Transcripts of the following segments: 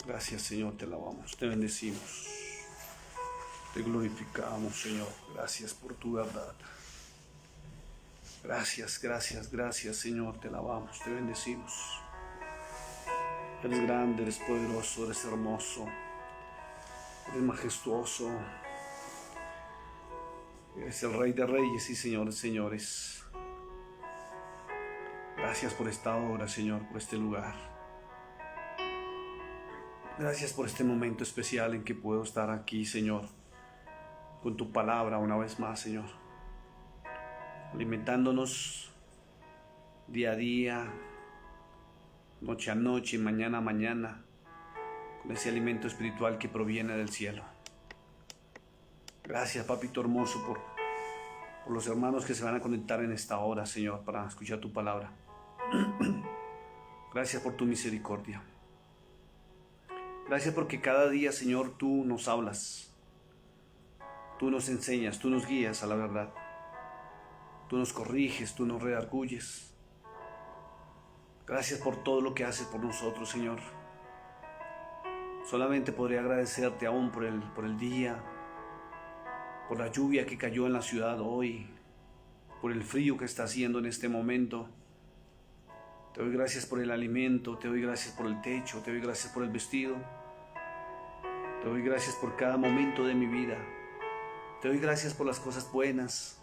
Gracias, Señor, te alabamos, te bendecimos, te glorificamos, Señor. Gracias por tu verdad. Gracias, gracias, gracias, Señor, te alabamos, te bendecimos. Eres grande, eres poderoso, eres hermoso, eres majestuoso. Eres el Rey de Reyes y Señor de Señores. Gracias por esta hora, Señor, por este lugar. Gracias por este momento especial en que puedo estar aquí, Señor, con tu palabra una vez más, Señor, alimentándonos día a día, noche a noche, mañana a mañana, con ese alimento espiritual que proviene del cielo. Gracias, Papito hermoso, por los hermanos que se van a conectar en esta hora, Señor, para escuchar tu palabra. Gracias por tu misericordia. Gracias porque cada día, Señor, tú nos hablas, tú nos enseñas, tú nos guías a la verdad, tú nos corriges, tú nos redarguyes. Gracias por todo lo que haces por nosotros, Señor. Solamente podría agradecerte aún por el día, por la lluvia que cayó en la ciudad hoy, por el frío que está haciendo en este momento. Te doy gracias por el alimento, te doy gracias por el techo, te doy gracias por el vestido. Te doy gracias por cada momento de mi vida. Te doy gracias por las cosas buenas,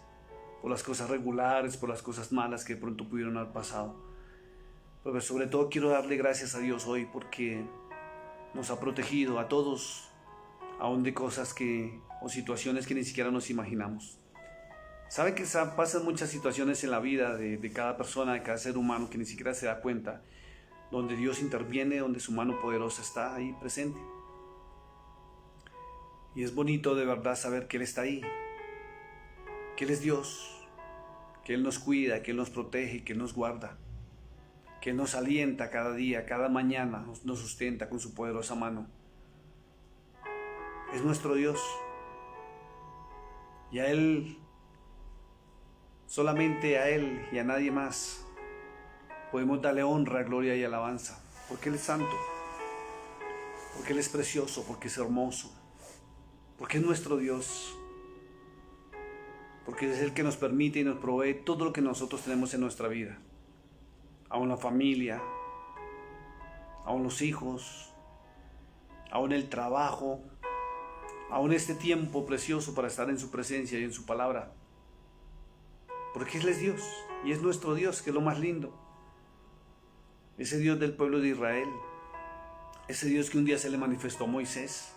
por las cosas regulares, por las cosas malas que de pronto pudieron haber pasado. Pero sobre todo quiero darle gracias a Dios hoy porque nos ha protegido a todos, aún de cosas o situaciones que ni siquiera nos imaginamos. Sabe que pasan muchas situaciones en la vida de cada persona, de cada ser humano, que ni siquiera se da cuenta, donde Dios interviene, donde su mano poderosa está ahí presente. Y es bonito de verdad saber que Él está ahí, que Él es Dios, que Él nos cuida, que Él nos protege, que Él nos guarda, que Él nos alienta cada día, cada mañana, nos sustenta con su poderosa mano. Es nuestro Dios. Y a Él, solamente a Él y a nadie más, podemos darle honra, gloria y alabanza, porque Él es santo, porque Él es precioso, porque es hermoso, porque es nuestro Dios, porque es el que nos permite y nos provee todo lo que nosotros tenemos en nuestra vida, aún la familia, aún los hijos, aún el trabajo, aún este tiempo precioso para estar en su presencia y en su palabra, porque Él es Dios y es nuestro Dios, que es lo más lindo. Ese Dios del pueblo de Israel, ese Dios que un día se le manifestó a Moisés,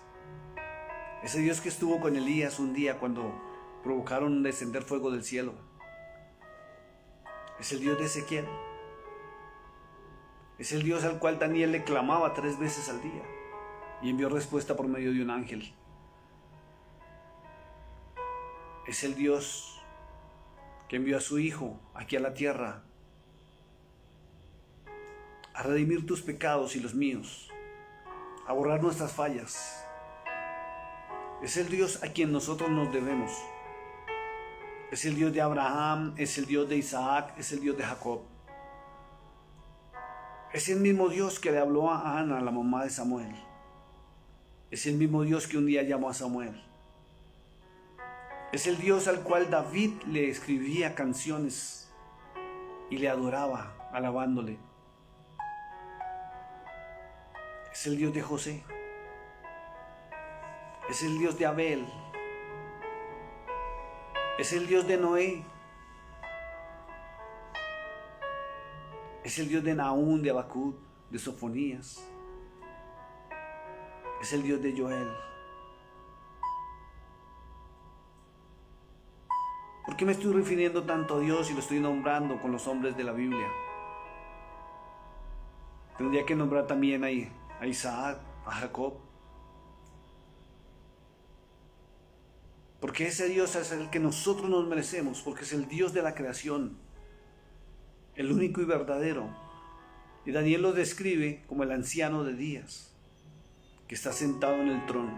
ese Dios que estuvo con Elías un día cuando provocaron descender fuego del cielo. Es el Dios de Ezequiel. Es el Dios al cual Daniel le clamaba 3 veces al día y envió respuesta por medio de un ángel. Es el Dios que envió a su Hijo aquí a la tierra a redimir tus pecados y los míos, a borrar nuestras fallas. Es el Dios a quien nosotros nos debemos. Es el Dios de Abraham, es el Dios de Isaac, es el Dios de Jacob. Es el mismo Dios que le habló a Ana, la mamá de Samuel. Es el mismo Dios que un día llamó a Samuel. Es el Dios al cual David le escribía canciones y le adoraba, alabándole. Es el Dios de José. Es el Dios de Abel. Es el Dios de Noé. Es el Dios de Nahum, de Habacuc, de Sofonías. Es el Dios de Joel. ¿Por qué me estoy refiriendo tanto a Dios y lo estoy nombrando con los hombres de la Biblia? Tendría que nombrar también a Isaac, a Jacob. Porque ese Dios es el que nosotros nos merecemos, porque es el Dios de la creación, el único y verdadero. Y Daniel lo describe como el anciano de días, que está sentado en el trono,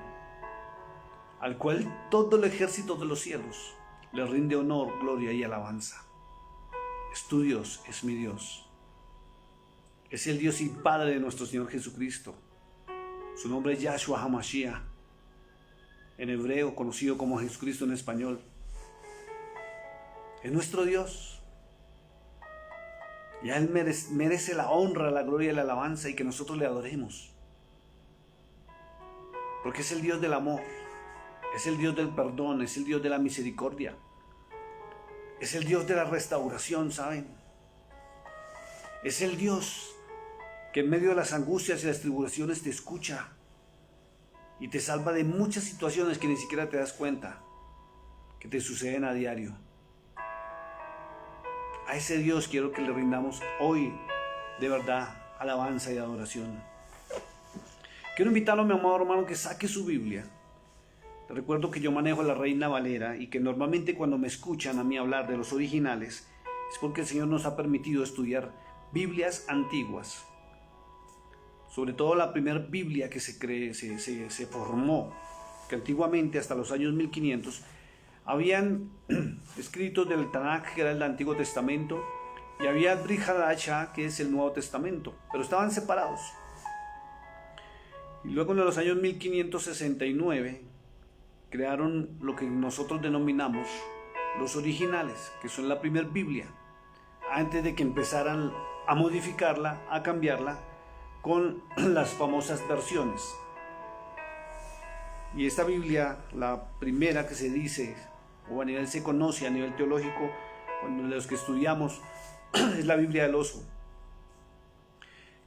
al cual todo el ejército de los cielos le rinde honor, gloria y alabanza. Es tu Dios, es mi Dios. Es el Dios y Padre de nuestro Señor Jesucristo. Su nombre es Yahshua HaMashiach, en hebreo conocido como Jesucristo en español. Es nuestro Dios. Y a Él merece la honra, la gloria y la alabanza, y que nosotros le adoremos. Porque es el Dios del amor, es el Dios del perdón, es el Dios de la misericordia, es el Dios de la restauración, ¿saben? Es el Dios que en medio de las angustias y las tribulaciones te escucha y te salva de muchas situaciones que ni siquiera te das cuenta que te suceden a diario. A ese Dios quiero que le rindamos hoy de verdad alabanza y adoración. Quiero invitarlo, mi amado hermano, que saque su Biblia. Te recuerdo que yo manejo la Reina Valera y que normalmente cuando me escuchan a mí hablar de los originales es porque el Señor nos ha permitido estudiar Biblias antiguas. Sobre todo la primera Biblia que se formó, que antiguamente hasta los años 1500 habían escritos del Tanakh, que era el Antiguo Testamento, y había el Brit Hadashah, que es el Nuevo Testamento, pero estaban separados. Y luego en los años 1569 crearon lo que nosotros denominamos los originales, que son la primera Biblia, antes de que empezaran a modificarla, a cambiarla con las famosas versiones. Y esta Biblia, la primera que se dice, o a nivel se conoce, a nivel teológico, los que estudiamos, es la Biblia del oso,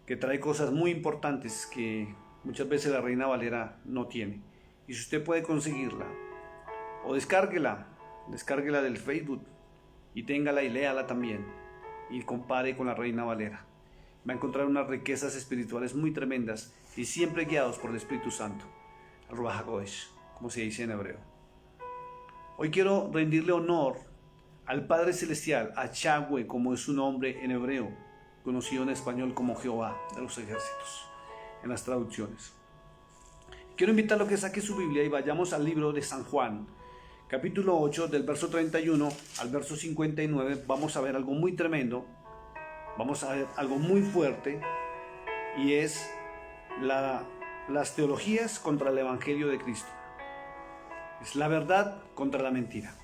que trae cosas muy importantes que muchas veces la Reina Valera no tiene. Y si usted puede conseguirla, o descárguela del Facebook y téngala y léala también, y compare con la Reina Valera. Va a encontrar unas riquezas espirituales muy tremendas y siempre guiados por el Espíritu Santo, el Ruach HaKodesh, como se dice en hebreo. Hoy quiero rendirle honor al Padre Celestial, a Yahweh, como es su nombre en hebreo, conocido en español como Jehová de los ejércitos, en las traducciones. Quiero invitarlo a que saque su Biblia y vayamos al libro de San Juan, capítulo 8, del verso 31 al verso 59. Vamos a ver algo muy tremendo, vamos a ver algo muy fuerte, y es las teologías contra el Evangelio de Cristo. Es la verdad contra la mentira.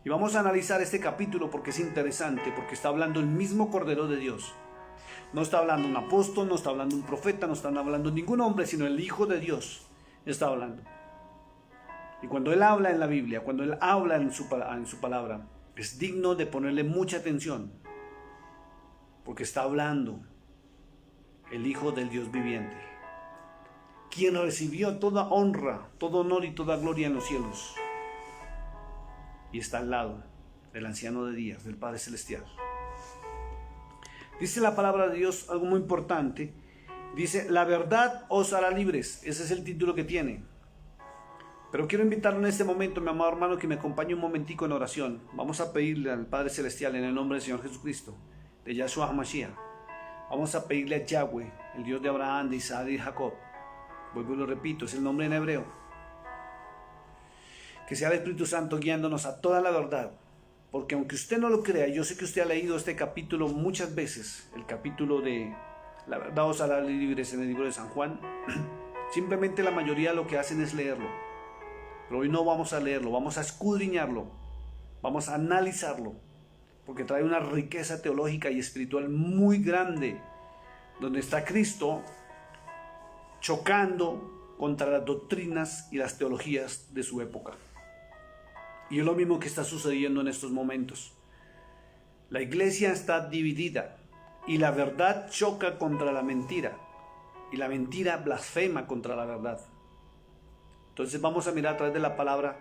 Y vamos a analizar este capítulo porque es interesante, porque está hablando el mismo Cordero de Dios. No está hablando un apóstol, no está hablando un profeta, no está hablando ningún hombre, sino el Hijo de Dios está hablando. Y cuando Él habla en la Biblia, cuando Él habla en su palabra, es digno de ponerle mucha atención, porque está hablando el Hijo del Dios viviente, quien recibió toda honra, todo honor y toda gloria en los cielos, y está al lado del anciano de días, del Padre Celestial. Dice la palabra de Dios algo muy importante. Dice, la verdad os hará libres. Ese es el título que tiene. Pero quiero invitarlo en este momento, mi amado hermano, que me acompañe un momentico en oración. Vamos a pedirle al Padre Celestial, en el nombre del Señor Jesucristo, de Yahshua HaMashiach. Vamos a pedirle a Yahweh, el Dios de Abraham, de Isaac y de Jacob. Vuelvo y lo repito, es el nombre en hebreo. Que sea el Espíritu Santo guiándonos a toda la verdad. Porque aunque usted no lo crea, yo sé que usted ha leído este capítulo muchas veces, el capítulo de la verdad os hará libres en el libro de San Juan. Simplemente la mayoría lo que hacen es leerlo. Pero hoy no vamos a leerlo, vamos a escudriñarlo, vamos a analizarlo, porque trae una riqueza teológica y espiritual muy grande, donde está Cristo chocando contra las doctrinas y las teologías de su época. Y es lo mismo que está sucediendo en estos momentos. La iglesia está dividida y la verdad choca contra la mentira y la mentira blasfema contra la verdad. Entonces vamos a mirar a través de la palabra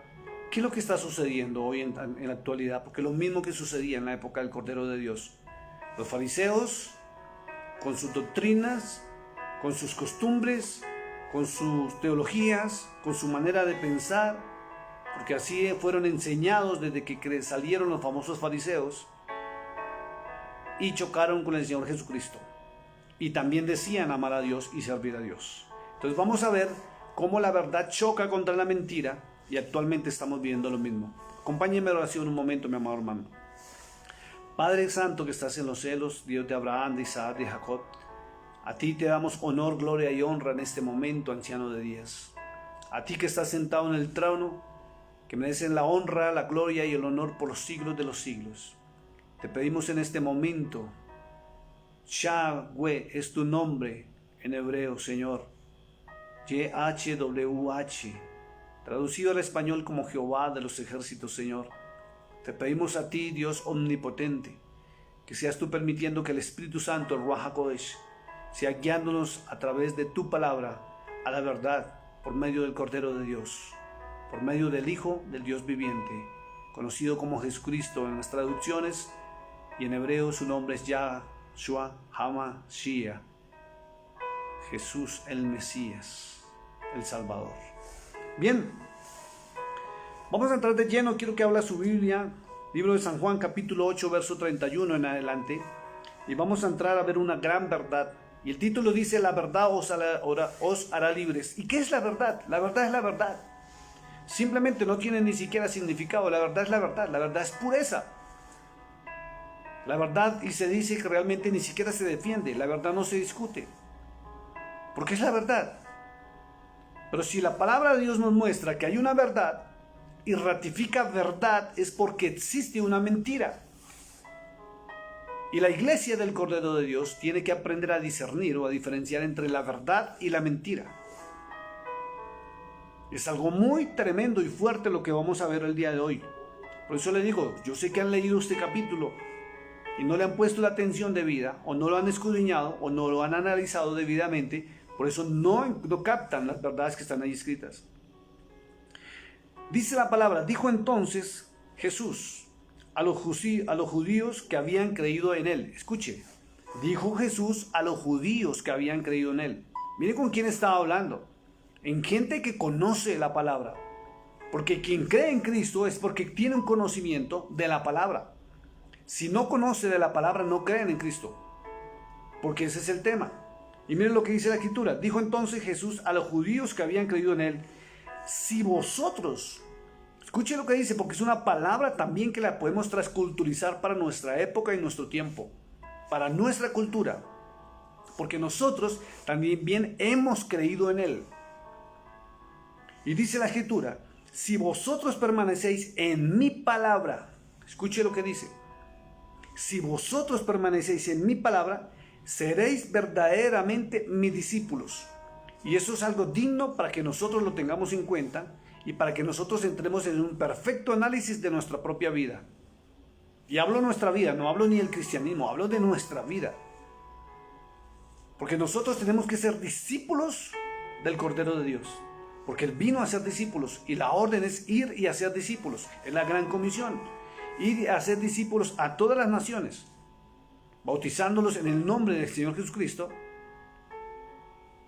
qué es lo que está sucediendo hoy en la actualidad, porque es lo mismo que sucedía en la época del Cordero de Dios. Los fariseos, con sus doctrinas, con sus costumbres, con sus teologías, con su manera de pensar, porque así fueron enseñados desde que salieron los famosos fariseos, y chocaron con el Señor Jesucristo. Y también decían amar a Dios y servir a Dios. Entonces vamos a ver cómo la verdad choca contra la mentira, y actualmente estamos viendo lo mismo. Acompáñenme en oración un momento, mi amado hermano. Padre Santo que estás en los cielos, Dios de Abraham, de Isaac, de Jacob, A ti te damos honor, gloria y honra en este momento, anciano de días. A ti que estás sentado en el trono, que mereces la honra, la gloria y el honor por los siglos de los siglos. Te pedimos en este momento, Yahweh es tu nombre en hebreo, Señor. YHWH, traducido al español como Jehová de los ejércitos, Señor. Te pedimos a ti, Dios omnipotente, que seas tú permitiendo que el Espíritu Santo, el Ruach HaKodesh, sea guiándonos a través de tu palabra a la verdad por medio del Cordero de Dios, por medio del Hijo del Dios viviente, conocido como Jesucristo en las traducciones, y en hebreo su nombre es Yahshua HaMashiach, Jesús el Mesías, el Salvador. Bien, vamos a entrar de lleno. Quiero que habla su Biblia, libro de San Juan, capítulo 8, verso 31 en adelante, y vamos a entrar a ver una gran verdad. Y el título dice: la verdad os hará libres. ¿Y qué es la verdad? La verdad es la verdad. Simplemente no tiene ni siquiera significado. La verdad es la verdad. La verdad es pureza. La verdad, y se dice que realmente ni siquiera se defiende. La verdad no se discute, porque es la verdad. Pero si la palabra de Dios nos muestra que hay una verdad y ratifica verdad, es porque existe una mentira. Y la iglesia del Cordero de Dios tiene que aprender a discernir o a diferenciar entre la verdad y la mentira. Es algo muy tremendo y fuerte lo que vamos a ver el día de hoy. Por eso le digo, yo sé que han leído este capítulo y no le han puesto la atención debida, o no lo han escudriñado, o no lo han analizado debidamente. Por eso no captan las verdades que están ahí escritas. Dice la palabra: dijo entonces Jesús a los judíos que habían creído en él. Escuche, dijo Jesús a los judíos que habían creído en él. Mire con quién estaba hablando. En gente que conoce la palabra. Porque quien cree en Cristo es porque tiene un conocimiento de la palabra. Si no conoce de la palabra, no creen en Cristo. Porque ese es el tema. Y miren lo que dice la Escritura. Dijo entonces Jesús a los judíos que habían creído en él: si vosotros... Escuche lo que dice, porque es una palabra también que la podemos transculturizar para nuestra época y nuestro tiempo, para nuestra cultura, porque nosotros también bien hemos creído en él. Y dice la Escritura: si vosotros permanecéis en mi palabra, escuche lo que dice, si vosotros permanecéis en mi palabra, seréis verdaderamente mis discípulos. Y eso es algo digno para que nosotros lo tengamos en cuenta, y para que nosotros entremos en un perfecto análisis de nuestra propia vida. Y hablo de nuestra vida, no hablo ni del cristianismo, hablo de nuestra vida. Porque nosotros tenemos que ser discípulos del Cordero de Dios. Porque Él vino a ser discípulos, y la orden es ir y hacer discípulos. Es la gran comisión. Ir y hacer discípulos a todas las naciones, bautizándolos en el nombre del Señor Jesucristo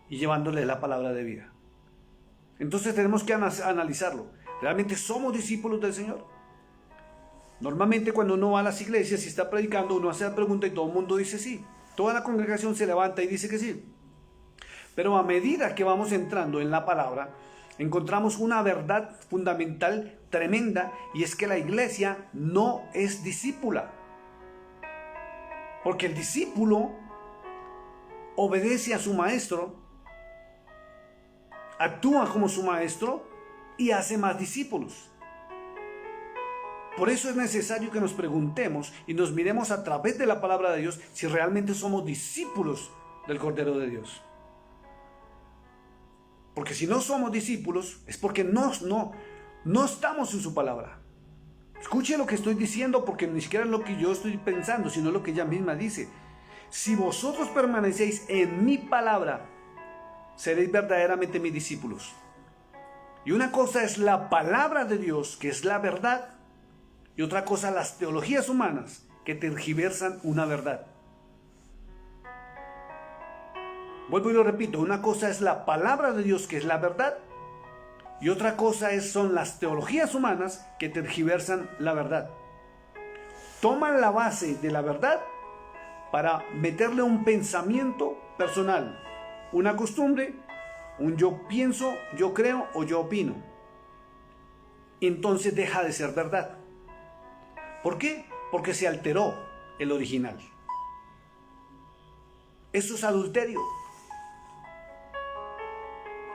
y llevándoles la palabra de vida. Entonces tenemos que analizarlo. ¿Realmente somos discípulos del Señor? Normalmente cuando uno va a las iglesias y está predicando, uno hace la pregunta y todo el mundo dice sí. Toda la congregación se levanta y dice que sí. Pero a medida que vamos entrando en la palabra, encontramos una verdad fundamental tremenda, y es que la iglesia no es discípula. Porque el discípulo obedece a su maestro, actúa como su maestro y hace más discípulos. Por eso es necesario que nos preguntemos y nos miremos a través de la palabra de Dios si realmente somos discípulos del Cordero de Dios. Porque si no somos discípulos es porque no estamos en su palabra. Escuche lo que estoy diciendo, porque ni siquiera es lo que yo estoy pensando, sino lo que ella misma dice. Si vosotros permanecéis en mi palabra, seréis verdaderamente mis discípulos. Y una cosa es la palabra de Dios, que es la verdad, y otra cosa las teologías humanas, que tergiversan una verdad. Vuelvo y lo repito, una cosa es la palabra de Dios, que es la verdad, y otra cosa son las teologías humanas que tergiversan la verdad. Toman la base de la verdad para meterle un pensamiento personal, una costumbre, un yo pienso, yo creo o yo opino. Entonces deja de ser verdad. ¿Por qué? Porque se alteró el original. Eso es adulterio.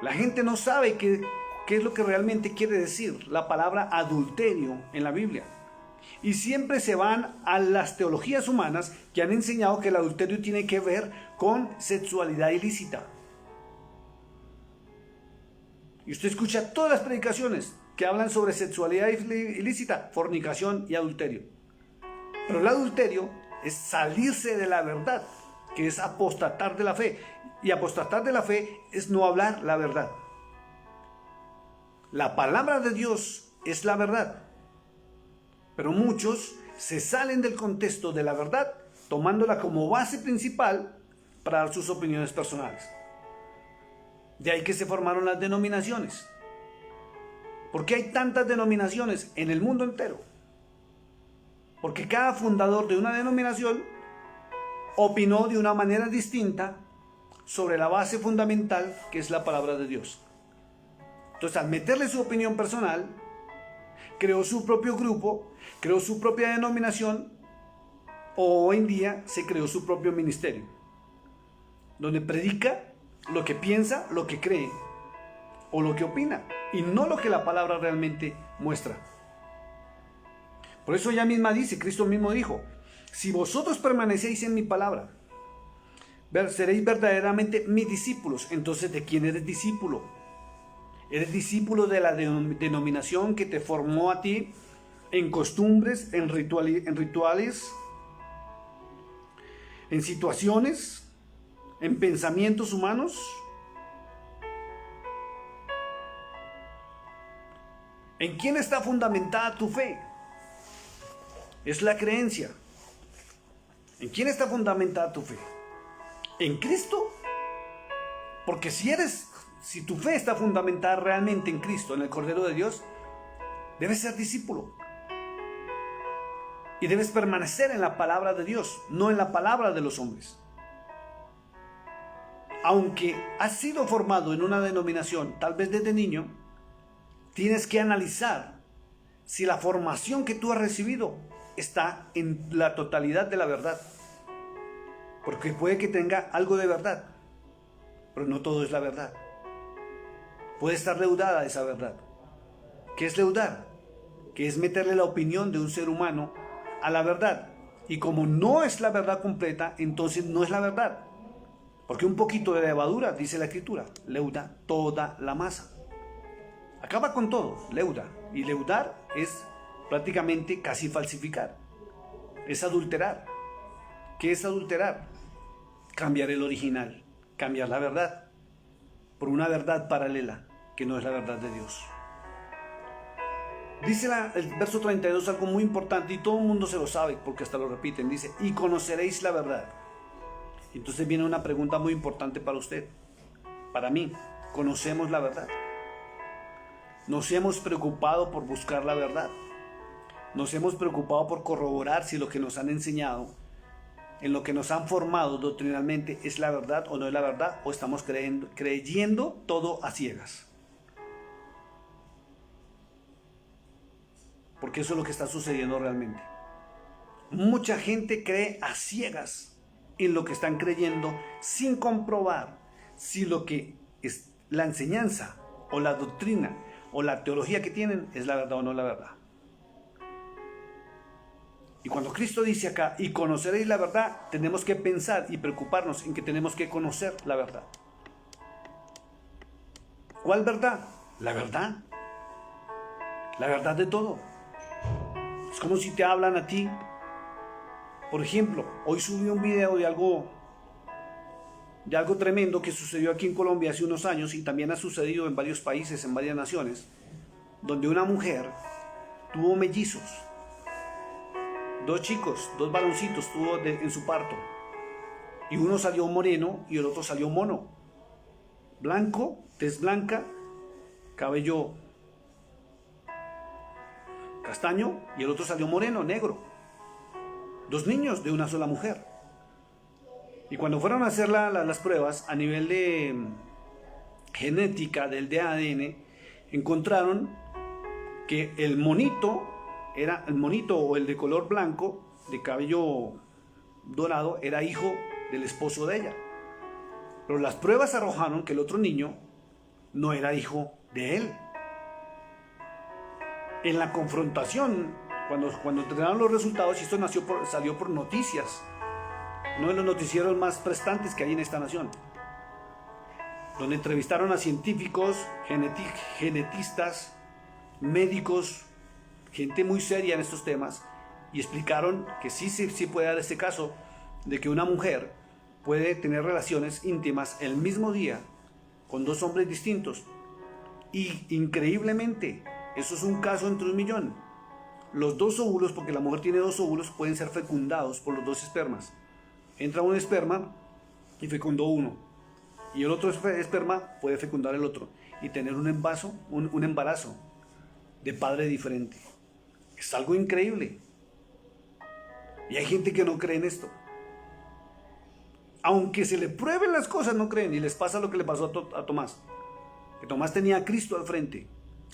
La gente no sabe qué es lo que realmente quiere decir la palabra adulterio en la Biblia. Y siempre se van a las teologías humanas que han enseñado que el adulterio tiene que ver con sexualidad ilícita. Y usted escucha todas las predicaciones que hablan sobre sexualidad ilícita, fornicación y adulterio. Pero el adulterio es salirse de la verdad, que es apostatar de la fe. Y apostatar de la fe es no hablar la verdad. La palabra de Dios es la verdad. Pero muchos se salen del contexto de la verdad, tomándola como base principal para dar sus opiniones personales. De ahí que se formaron las denominaciones. ¿Por qué hay tantas denominaciones en el mundo entero? Porque cada fundador de una denominación opinó de una manera distinta sobre la base fundamental que es la palabra de Dios. Entonces, al meterle su opinión personal, creó su propio grupo, creó su propia denominación, o hoy en día se creó su propio ministerio, donde predica lo que piensa, lo que cree o lo que opina, y no lo que la palabra realmente muestra. Por eso ella misma dice, Cristo mismo dijo, si vosotros permanecéis en mi palabra, seréis verdaderamente mis discípulos. Entonces, ¿de quién eres discípulo? Eres discípulo de la denominación que te formó a ti en costumbres, en rituales, en situaciones, en pensamientos humanos. ¿En quién está fundamentada tu fe? Es la creencia. ¿En quién está fundamentada tu fe? ¿En Cristo? Porque si tu fe está fundamentada realmente en Cristo, en el Cordero de Dios, debes ser discípulo. Y debes permanecer en la palabra de Dios, no en la palabra de los hombres. Aunque has sido formado en una denominación, tal vez desde niño, tienes que analizar si la formación que tú has recibido está en la totalidad de la verdad. Porque puede que tenga algo de verdad, pero no todo es la verdad. Puede estar leudada esa verdad. ¿Qué es leudar? Que es meterle la opinión de un ser humano a la verdad. Y como no es la verdad completa, entonces no es la verdad. Porque un poquito de levadura, dice la Escritura, leuda toda la masa. Acaba con todo, leuda. Y leudar es prácticamente casi falsificar. Es adulterar. ¿Qué es adulterar? Cambiar el original, cambiar la verdad por una verdad paralela que no es la verdad de Dios. Dice el verso 32 algo muy importante y todo el mundo se lo sabe porque hasta lo repiten. Dice, y conoceréis la verdad. Entonces viene una pregunta muy importante para usted, para mí. ¿Conocemos la verdad? ¿Nos hemos preocupado por buscar la verdad? ¿Nos hemos preocupado por corroborar si lo que nos han enseñado, en lo que nos han formado doctrinalmente, es la verdad o no es la verdad? ¿O estamos creyendo todo a ciegas? Porque eso es lo que está sucediendo realmente. Mucha gente cree a ciegas en lo que están creyendo sin comprobar si lo que es la enseñanza o la doctrina o la teología que tienen es la verdad o no es la verdad. Y cuando Cristo dice acá, y conoceréis la verdad, tenemos que pensar y preocuparnos en que tenemos que conocer la verdad. ¿Cuál verdad? La verdad. La verdad de todo. Es como si te hablan a ti. Por ejemplo, hoy subí un video de algo tremendo que sucedió aquí en Colombia hace unos años y también ha sucedido en varios países, en varias naciones, donde una mujer tuvo mellizos. 2 chicos, 2 varoncitos tuvo en su parto. Y uno salió moreno y el otro salió mono. Blanco, tez blanca, cabello castaño, y el otro salió moreno, negro. 2 niños de una sola mujer. Y cuando fueron a hacer las pruebas a nivel de genética del ADN, encontraron que el monito o el de color blanco, de cabello dorado, era hijo del esposo de ella. Pero las pruebas arrojaron que el otro niño no era hijo de él. En la confrontación, cuando entregaron los resultados, y esto salió por noticias, uno de los noticieros más prestantes que hay en esta nación, donde entrevistaron a científicos, genetistas, médicos, gente muy seria en estos temas, y explicaron que sí puede dar este caso de que una mujer puede tener relaciones íntimas el mismo día con dos hombres distintos. Y increíblemente, eso es un caso entre 1.000.000. Los dos óvulos, porque la mujer tiene dos óvulos, pueden ser fecundados por los dos espermas. Entra un esperma y fecundó uno, y el otro esperma puede fecundar el otro y tener un embarazo de padre diferente. Es algo increíble. Y hay gente que no cree en esto. Aunque se le prueben las cosas, no creen, y les pasa lo que le pasó a Tomás. Que Tomás tenía a Cristo al frente,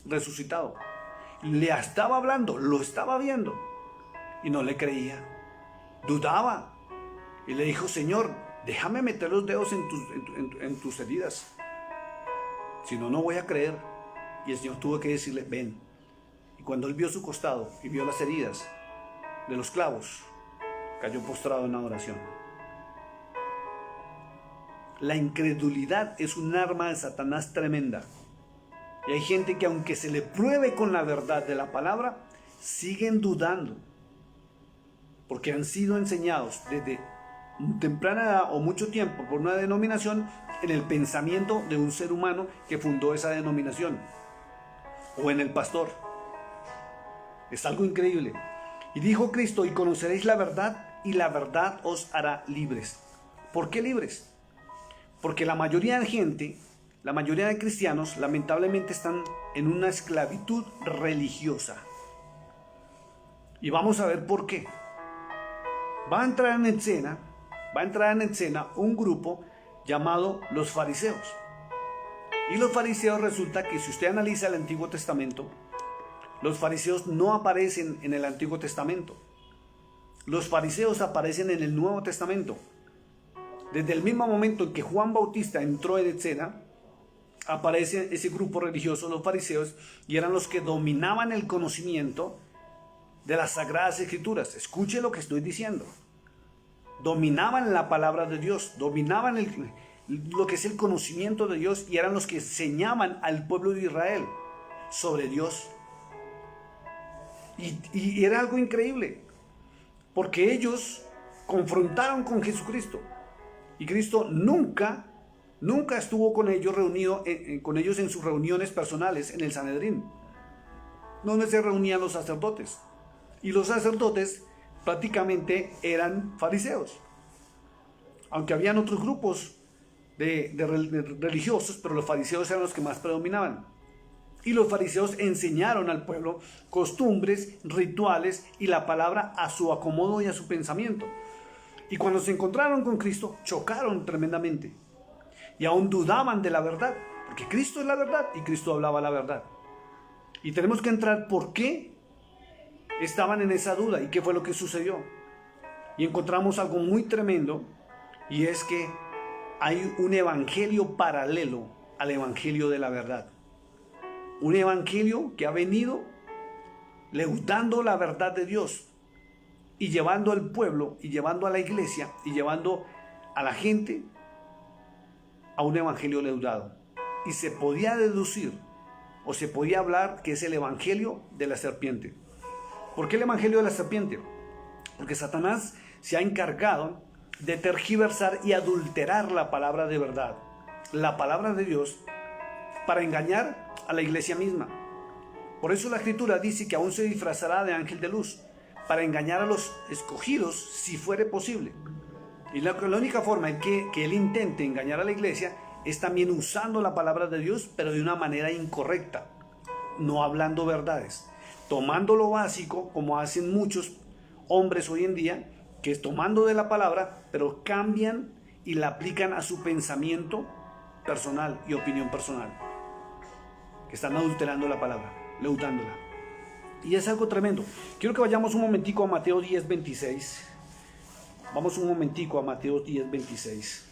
resucitado. Le estaba hablando, lo estaba viendo, y no le creía. Dudaba. Y le dijo: Señor, déjame meter los dedos en tus heridas. Si no, no voy a creer. Y el Señor tuvo que decirle: ven. Y cuando él vio su costado y vio las heridas de los clavos, cayó postrado en adoración. La incredulidad es un arma de Satanás tremenda. Y hay gente que, aunque se le pruebe con la verdad de la palabra, siguen dudando. Porque han sido enseñados desde temprana edad o mucho tiempo por una denominación en el pensamiento de un ser humano que fundó esa denominación, o en el pastor. Es algo increíble. Y dijo Cristo: y conoceréis la verdad, y la verdad os hará libres. ¿Por qué libres? Porque la mayoría de gente, la mayoría de cristianos, lamentablemente están en una esclavitud religiosa. Y vamos a ver por qué. Va a entrar en escena un grupo llamado los fariseos. Y los fariseos, resulta que si usted analiza el Antiguo Testamento, los fariseos no aparecen en el Antiguo Testamento. Los fariseos aparecen en el Nuevo Testamento. Desde el mismo momento en que Juan Bautista entró en escena, aparece ese grupo religioso, los fariseos, y eran los que dominaban el conocimiento de las Sagradas Escrituras. Escuche lo que estoy diciendo. Dominaban la palabra de Dios, dominaban lo que es el conocimiento de Dios, y eran los que enseñaban al pueblo de Israel sobre Dios. Y era algo increíble, porque ellos confrontaron con Jesucristo, y Cristo nunca estuvo con ellos reunido con ellos en sus reuniones personales en el Sanedrín, donde se reunían los sacerdotes. Y los sacerdotes prácticamente eran fariseos, aunque habían otros grupos de religiosos, pero los fariseos eran los que más predominaban. Y los fariseos enseñaron al pueblo costumbres, rituales y la palabra a su acomodo y a su pensamiento. Y cuando se encontraron con Cristo, chocaron tremendamente. Y aún dudaban de la verdad, porque Cristo es la verdad y Cristo hablaba la verdad. Y tenemos que entrar por qué estaban en esa duda y qué fue lo que sucedió. Y encontramos algo muy tremendo, y es que hay un evangelio paralelo al evangelio de la verdad. Un evangelio que ha venido leudando la verdad de Dios y llevando al pueblo y llevando a la iglesia y llevando a la gente a un evangelio leudado. Y se podía deducir o se podía hablar que es el evangelio de la serpiente. ¿Por qué el evangelio de la serpiente? Porque Satanás se ha encargado de tergiversar y adulterar la palabra de verdad, la palabra de Dios, para engañar a la iglesia misma. Por eso la Escritura dice que aún se disfrazará de ángel de luz, para engañar a los escogidos si fuere posible. Y la única forma en que él intente engañar a la iglesia es también usando la palabra de Dios, pero de una manera incorrecta, no hablando verdades, tomando lo básico, como hacen muchos hombres hoy en día, que es tomando de la palabra, pero cambian y la aplican a su pensamiento personal y opinión personal, que están adulterando la palabra, leudándola. Y es algo tremendo. Quiero que vayamos un momentico a Mateo 10:26. Vamos un momentico a Mateo 10:26.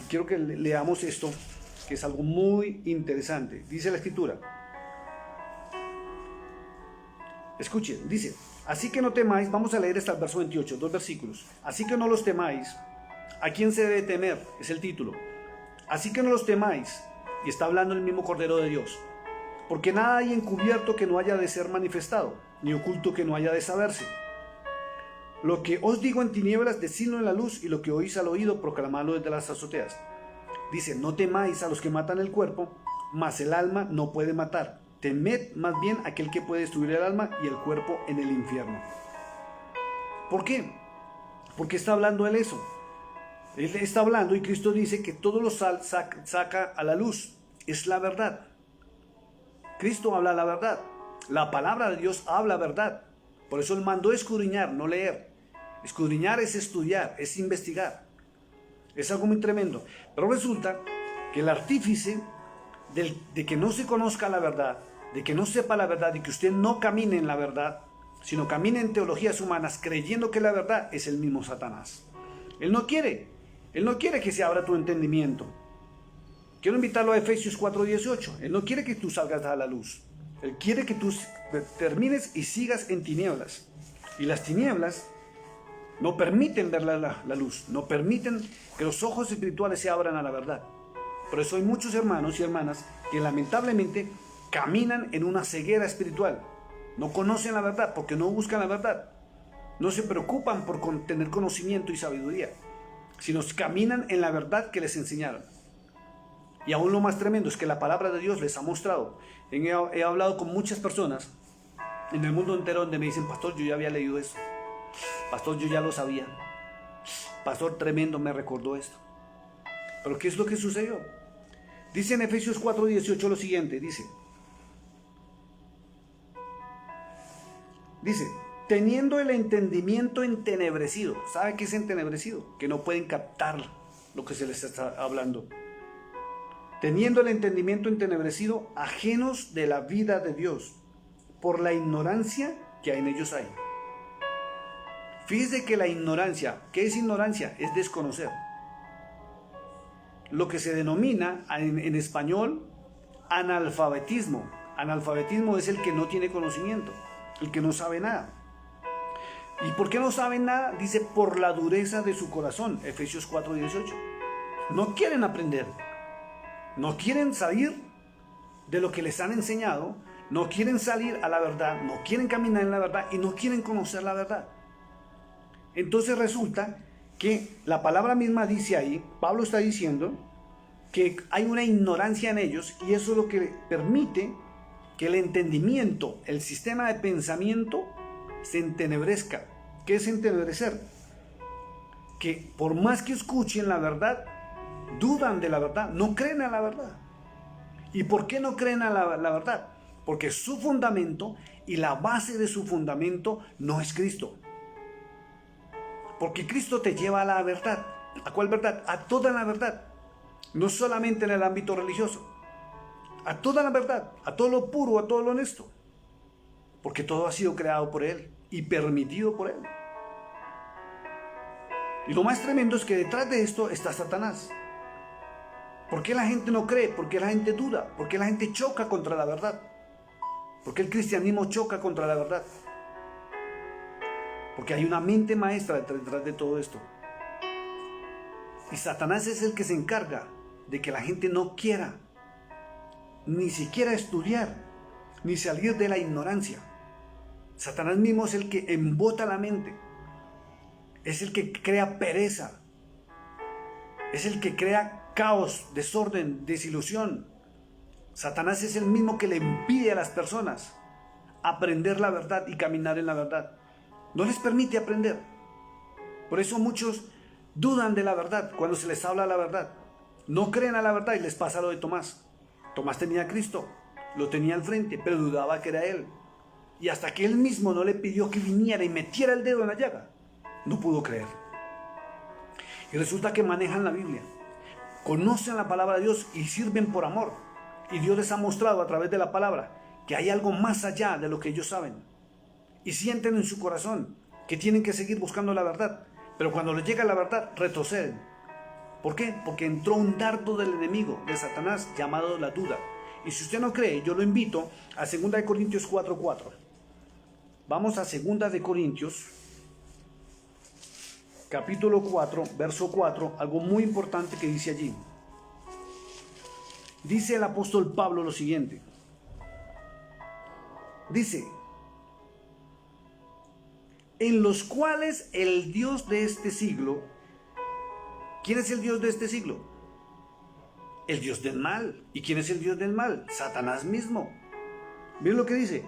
Quiero que leamos esto, que es algo muy interesante. Dice la Escritura. Escuchen, dice, así que no temáis, vamos a leer hasta el verso 28, 2 versículos. Así que no los temáis. ¿A quién se debe temer? Es el título. Así que no los temáis. Y está hablando el mismo Cordero de Dios. Porque nada hay encubierto que no haya de ser manifestado, ni oculto que no haya de saberse. Lo que os digo en tinieblas, decidlo en la luz, y lo que oís al oído, proclamadlo desde las azoteas. Dice, no temáis a los que matan el cuerpo, mas el alma no puede matar. Temed más bien a aquel que puede destruir el alma y el cuerpo en el infierno. ¿Por qué? ¿Por qué está hablando él eso? Él está hablando y Cristo dice que todo lo saca a la luz. Es la verdad. Cristo habla la verdad. La palabra de Dios habla verdad. Por eso él mandó escudriñar, no leer. Escudriñar es estudiar, es investigar. Es algo muy tremendo. Pero resulta que el artífice de que no se conozca la verdad, de que no sepa la verdad y que usted no camine en la verdad, sino camine en teologías humanas creyendo que la verdad, es el mismo Satanás. Él no quiere que se abra tu entendimiento. Quiero invitarlo a Efesios 4:18. Él no quiere que tú salgas a la luz. Él quiere que tú termines y sigas en tinieblas. Y las tinieblas no permiten ver la luz, no permiten que los ojos espirituales se abran a la verdad. Por eso hay muchos hermanos y hermanas que lamentablemente caminan en una ceguera espiritual. No conocen la verdad porque no buscan la verdad. No se preocupan por tener conocimiento y sabiduría, sino caminan en la verdad que les enseñaron. Y aún lo más tremendo es que la palabra de Dios les ha mostrado. He hablado con muchas personas en el mundo entero donde me dicen, pastor, yo ya había leído eso. Pastor, yo ya lo sabía. Pastor, tremendo, me recordó esto. Pero ¿qué es lo que sucedió? Dice en Efesios 4:18 lo siguiente, dice, teniendo el entendimiento entenebrecido. ¿Sabe qué es entenebrecido? Que no pueden captar lo que se les está hablando. Teniendo el entendimiento entenebrecido, ajenos de la vida de Dios, por la ignorancia que en ellos hay. Fíjese que la ignorancia, ¿qué es ignorancia? Es desconocer. Lo que se denomina en español analfabetismo. Analfabetismo es el que no tiene conocimiento, el que no sabe nada. ¿Y por qué no saben nada? Dice, por la dureza de su corazón, Efesios 4:18. No quieren aprender, no quieren salir de lo que les han enseñado, no quieren salir a la verdad, no quieren caminar en la verdad y no quieren conocer la verdad. Entonces resulta que la palabra misma dice ahí, Pablo está diciendo que hay una ignorancia en ellos y eso es lo que permite que el entendimiento, el sistema de pensamiento se entenebrezca. ¿Qué es entenebrecer? Que por más que escuchen la verdad, dudan de la verdad, no creen a la verdad. ¿Y por qué no creen a la verdad? Porque su fundamento y la base de su fundamento no es Cristo. Porque Cristo te lleva a la verdad. ¿A cuál verdad? A toda la verdad. No solamente en el ámbito religioso. A toda la verdad, a todo lo puro, a todo lo honesto. Porque todo ha sido creado por Él y permitido por Él. Y lo más tremendo es que detrás de esto está Satanás. ¿Por qué la gente no cree? ¿Por qué la gente duda? ¿Por qué la gente choca contra la verdad? ¿Por qué el cristianismo choca contra la verdad? Porque hay una mente maestra detrás de todo esto. Y Satanás es el que se encarga de que la gente no quiera ni siquiera estudiar, ni salir de la ignorancia. Satanás mismo es el que embota la mente. Es el que crea pereza. Es el que crea caos, desorden, desilusión. Satanás es el mismo que le impide a las personas aprender la verdad y caminar en la verdad. No les permite aprender. Por eso muchos dudan de la verdad cuando se les habla la verdad. No creen a la verdad y les pasa lo de Tomás. Tomás tenía a Cristo, lo tenía al frente, pero dudaba que era Él. Y hasta que Él mismo no le pidió que viniera y metiera el dedo en la llaga, no pudo creer. Y resulta que manejan la Biblia, conocen la palabra de Dios y sirven por amor. Y Dios les ha mostrado a través de la palabra que hay algo más allá de lo que ellos saben. Y sienten en su corazón que tienen que seguir buscando la verdad. Pero cuando les llega la verdad, retroceden. ¿Por qué? Porque entró un dardo del enemigo, de Satanás, llamado la duda. Y si usted no cree, yo lo invito a 2 Corintios 4:4. Vamos a 2 Corintios, capítulo 4, verso 4, algo muy importante que dice allí. Dice el apóstol Pablo lo siguiente. Dice: en los cuales el Dios de este siglo. ¿Quién es el Dios de este siglo? El Dios del mal. ¿Y quién es el Dios del mal? Satanás mismo. Miren lo que dice: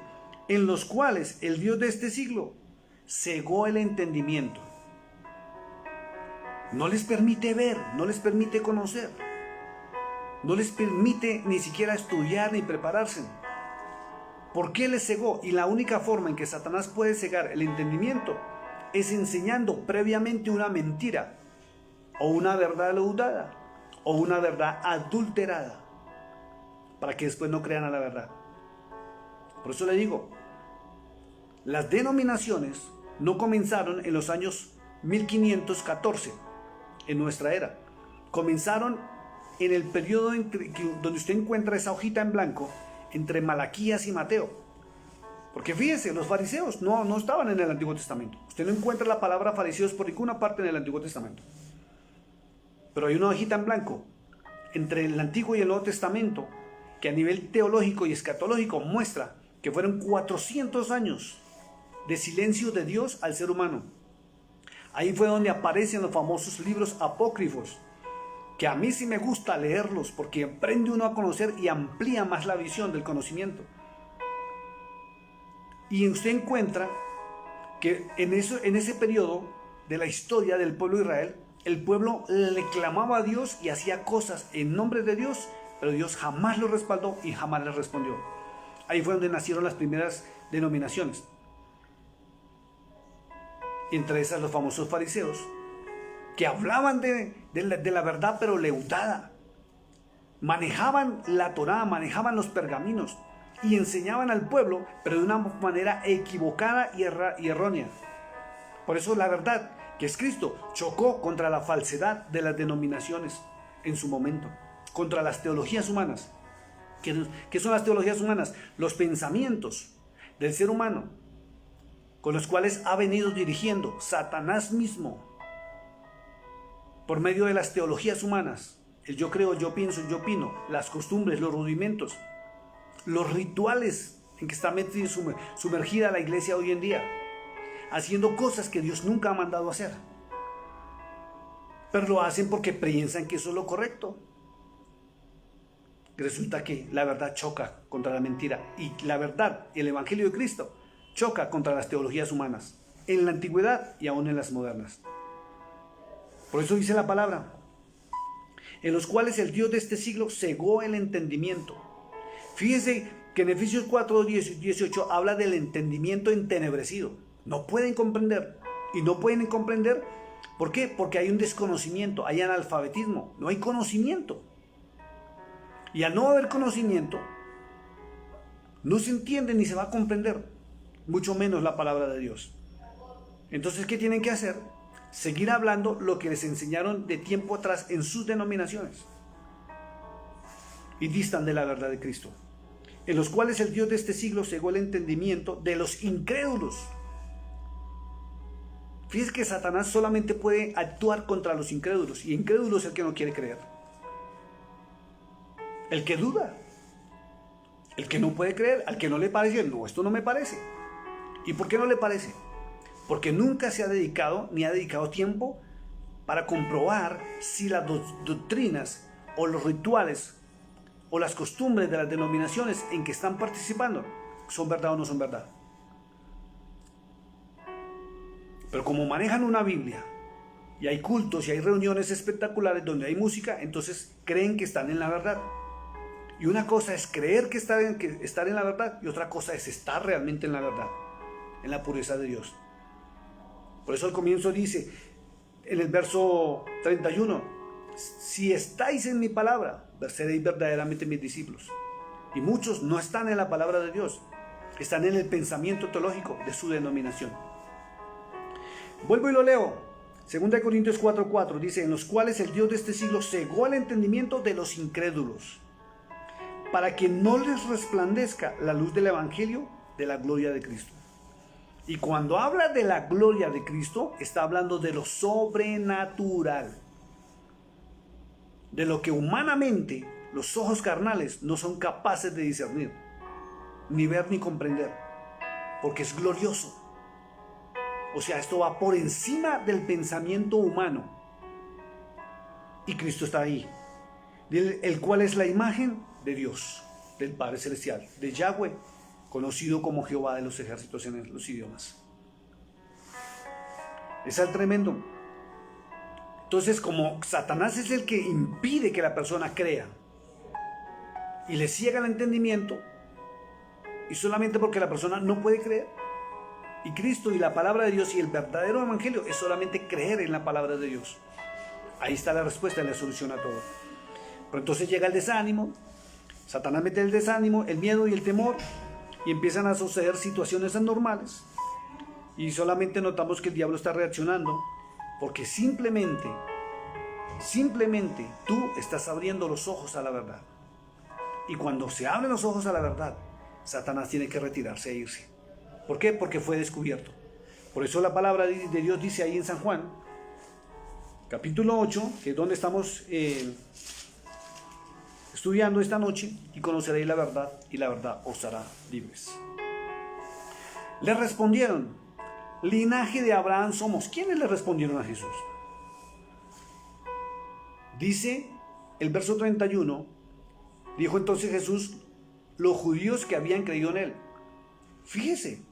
en los cuales el Dios de este siglo cegó el entendimiento. No les permite ver, no les permite conocer, no les permite ni siquiera estudiar ni prepararse. ¿Por qué les cegó? Y la única forma en que Satanás puede cegar el entendimiento es enseñando previamente una mentira, o una verdad leudada, o una verdad adulterada, para que después no crean a la verdad. Por eso le digo, las denominaciones no comenzaron en los años 1514, en nuestra era. Comenzaron en el periodo donde usted encuentra esa hojita en blanco, entre Malaquías y Mateo. Porque fíjese, los fariseos no estaban en el Antiguo Testamento. Usted no encuentra la palabra fariseos por ninguna parte en el Antiguo Testamento. Pero hay una hojita en blanco entre el Antiguo y el Nuevo Testamento que a nivel teológico y escatológico muestra que fueron 400 años de silencio de Dios al ser humano. Ahí fue donde aparecen los famosos libros apócrifos, que a mí sí me gusta leerlos porque aprende uno a conocer y amplía más la visión del conocimiento. Y usted encuentra que en ese periodo de la historia del pueblo de Israel, el pueblo le clamaba a Dios y hacía cosas en nombre de Dios, pero Dios jamás lo respaldó y jamás le respondió. Ahí fue donde nacieron las primeras denominaciones. Entre esas los famosos fariseos, que hablaban de la verdad pero leudada. Manejaban la Torá, manejaban los pergaminos y enseñaban al pueblo, pero de una manera equivocada y errónea. Por eso la verdad, que es Cristo, chocó contra la falsedad de las denominaciones en su momento, contra las teologías humanas. ¿Qué son las teologías humanas? Los pensamientos del ser humano, con los cuales ha venido dirigiendo Satanás mismo, por medio de las teologías humanas, el yo creo, yo pienso, yo opino, las costumbres, los rudimentos, los rituales en que está sumergida la iglesia hoy en día, haciendo cosas que Dios nunca ha mandado hacer. Pero lo hacen porque piensan que eso es lo correcto. Resulta que la verdad choca contra la mentira, y la verdad, el Evangelio de Cristo, choca contra las teologías humanas, en la antigüedad y aún en las modernas. Por eso dice la palabra, en los cuales el Dios de este siglo cegó el entendimiento. Fíjese que en Efesios 4:18 habla del entendimiento entenebrecido. No pueden comprender, y no pueden comprender, ¿por qué? Porque hay un desconocimiento, hay analfabetismo, no hay conocimiento. Y al no haber conocimiento, no se entiende ni se va a comprender, mucho menos la palabra de Dios. Entonces, ¿qué tienen que hacer? Seguir hablando lo que les enseñaron de tiempo atrás en sus denominaciones, y distan de la verdad de Cristo, en los cuales el Dios de este siglo cegó el entendimiento de los incrédulos. Fíjense que Satanás solamente puede actuar contra los incrédulos, y incrédulo es el que no quiere creer, el que duda, el que no puede creer, al que no le parece. No, esto no me parece. ¿Y por qué no le parece? Porque nunca se ha dedicado ni ha dedicado tiempo para comprobar si las doctrinas o los rituales o las costumbres de las denominaciones en que están participando son verdad o no son verdad. Pero como manejan una Biblia y hay cultos y hay reuniones espectaculares donde hay música, entonces creen que están en la verdad. Y una cosa es creer que estar en la verdad, y otra cosa es estar realmente en la verdad, en la pureza de Dios. Por eso al comienzo dice, en el verso 31, si estáis en mi palabra, seréis verdaderamente mis discípulos. Y muchos no están en la palabra de Dios, están en el pensamiento teológico de su denominación. Vuelvo y lo leo. 2 Corintios 4:4 dice, en los cuales el Dios de este siglo cegó el entendimiento de los incrédulos, para que no les resplandezca la luz del evangelio de la gloria de Cristo. Y cuando habla de la gloria de Cristo, está hablando de lo sobrenatural, de lo que humanamente los ojos carnales no son capaces de discernir, ni ver ni comprender, porque es glorioso. O sea, esto va por encima del pensamiento humano. Y Cristo está ahí, el cual es la imagen de Dios, del Padre Celestial, de Yahweh, conocido como Jehová de los ejércitos en los idiomas. Es algo tremendo. Entonces, como Satanás es el que impide que la persona crea y le ciega el entendimiento, y solamente porque la persona no puede creer, y Cristo y la palabra de Dios y el verdadero evangelio es solamente creer en la palabra de Dios. Ahí está la respuesta y la solución a todo. Pero entonces llega el desánimo, Satanás mete el desánimo, el miedo y el temor, y empiezan a suceder situaciones anormales, y solamente notamos que el diablo está reaccionando porque simplemente tú estás abriendo los ojos a la verdad. Y cuando se abren los ojos a la verdad, Satanás tiene que retirarse e irse. ¿Por qué? Porque fue descubierto. Por eso la palabra de Dios dice ahí en San Juan, capítulo 8, que es donde estamos estudiando esta noche, y conoceréis la verdad, y la verdad os hará libres. Le respondieron, linaje de Abraham somos. ¿Quiénes le respondieron a Jesús? Dice el verso 31, dijo entonces Jesús, los judíos que habían creído en él. Fíjese,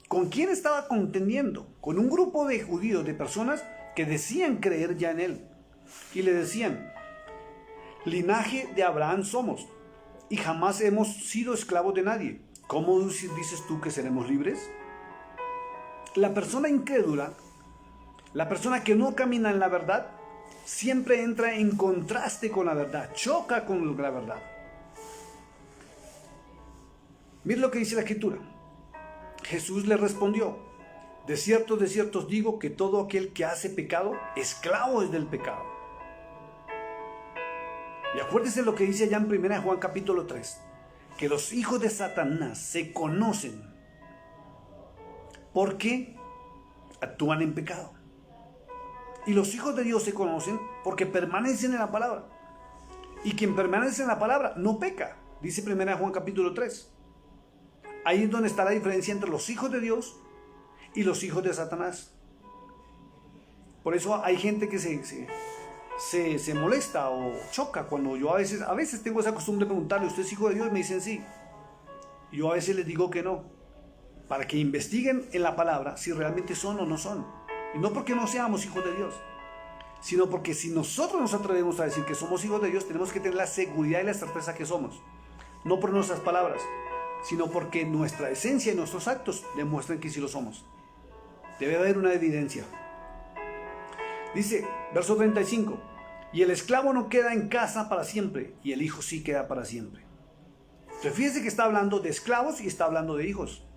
¿con quién estaba contendiendo? Con un grupo de judíos, de personas que decían creer ya en él. Y le decían, linaje de Abraham somos, y jamás hemos sido esclavos de nadie. ¿Cómo dices tú que seremos libres? La persona incrédula, la persona que no camina en la verdad, siempre entra en contraste con la verdad, choca con la verdad. Mira lo que dice la Escritura. Jesús le respondió, de cierto os digo que todo aquel que hace pecado, esclavo es del pecado. Y acuérdese lo que dice allá en 1 Juan capítulo 3, que los hijos de Satanás se conocen porque actúan en pecado. Y los hijos de Dios se conocen porque permanecen en la palabra. Y quien permanece en la palabra no peca, dice 1 Juan capítulo 3. Ahí es donde está la diferencia entre los hijos de Dios y los hijos de Satanás. Por eso hay gente que se molesta o choca cuando yo a veces tengo esa costumbre de preguntarle, ¿usted es hijo de Dios? Y me dicen sí. Y yo a veces les digo que no, para que investiguen en la palabra si realmente son o no son. Y no porque no seamos hijos de Dios, sino porque si nosotros nos atrevemos a decir que somos hijos de Dios, tenemos que tener la seguridad y la certeza que somos. No por nuestras palabras, sino porque nuestra esencia y nuestros actos demuestran que sí lo somos. Debe haber una evidencia. Dice, verso 35, y el esclavo no queda en casa para siempre, y el hijo sí queda para siempre. Entonces fíjese que está hablando de esclavos y está hablando de hijos.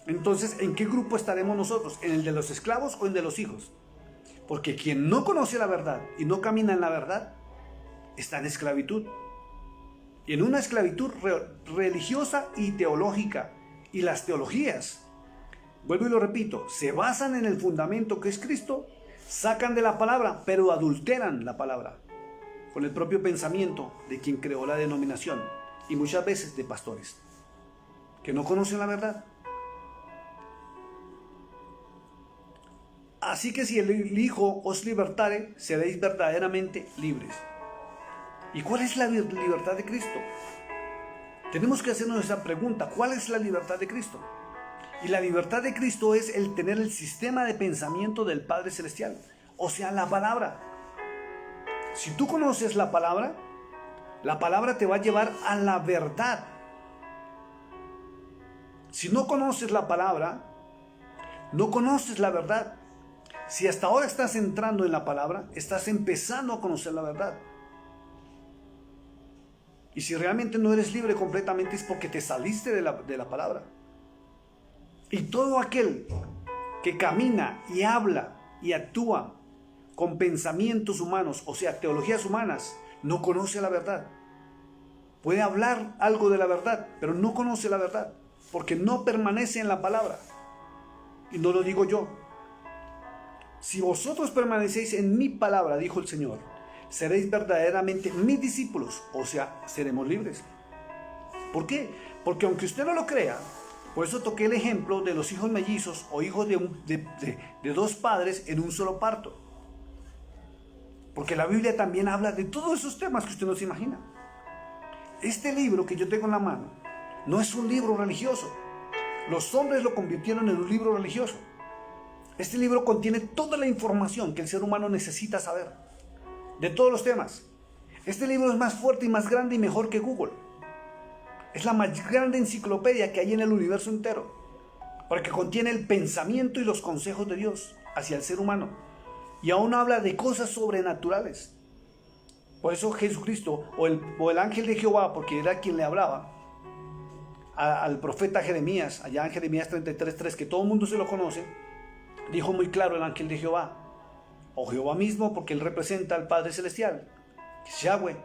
Entonces, ¿en qué grupo estaremos nosotros? ¿En el de los esclavos o en el de los hijos? Porque quien no conoce la verdad y no camina en la verdad, está en esclavitud. Y en una esclavitud religiosa y teológica. Y las teologías, vuelvo y lo repito, se basan en el fundamento que es Cristo, sacan de la palabra, pero adulteran la palabra con el propio pensamiento de quien creó la denominación, y muchas veces de pastores que no conocen la verdad. Así que si el Hijo os libertare, seréis verdaderamente libres. ¿Y cuál es la libertad de Cristo? Tenemos que hacernos esa pregunta, ¿cuál es la libertad de Cristo? Y la libertad de Cristo es el tener el sistema de pensamiento del Padre Celestial, o sea, la palabra. Si tú conoces la palabra te va a llevar a la verdad. Si no conoces la palabra, no conoces la verdad. Si hasta ahora estás entrando en la palabra, estás empezando a conocer la verdad. Y si realmente no eres libre completamente es porque te saliste de la palabra. Y todo aquel que camina y habla y actúa con pensamientos humanos, o sea, teologías humanas, no conoce la verdad. Puede hablar algo de la verdad, pero no conoce la verdad, porque no permanece en la palabra. Y no lo digo yo. Si vosotros permanecéis en mi palabra, dijo el Señor, seréis verdaderamente mis discípulos, o sea, seremos libres. ¿Por qué? Porque aunque usted no lo crea, por eso toqué el ejemplo de los hijos mellizos o hijos de dos padres en un solo parto. Porque la Biblia también habla de todos esos temas que usted no se imagina. Este libro que yo tengo en la mano no es un libro religioso. Los hombres lo convirtieron en un libro religioso. Este libro contiene toda la información que el ser humano necesita saber, de todos los temas. Este libro es más fuerte y más grande y mejor que Google. Es la más grande enciclopedia que hay en el universo entero, porque contiene el pensamiento y los consejos de Dios hacia el ser humano. Y aún habla de cosas sobrenaturales. Por eso Jesucristo, o el ángel de Jehová, porque era quien le hablaba, al profeta Jeremías, allá en Jeremías 33:3, que todo el mundo se lo conoce, dijo muy claro el ángel de Jehová, o Jehová mismo, porque él representa al Padre Celestial, que es Yahweh,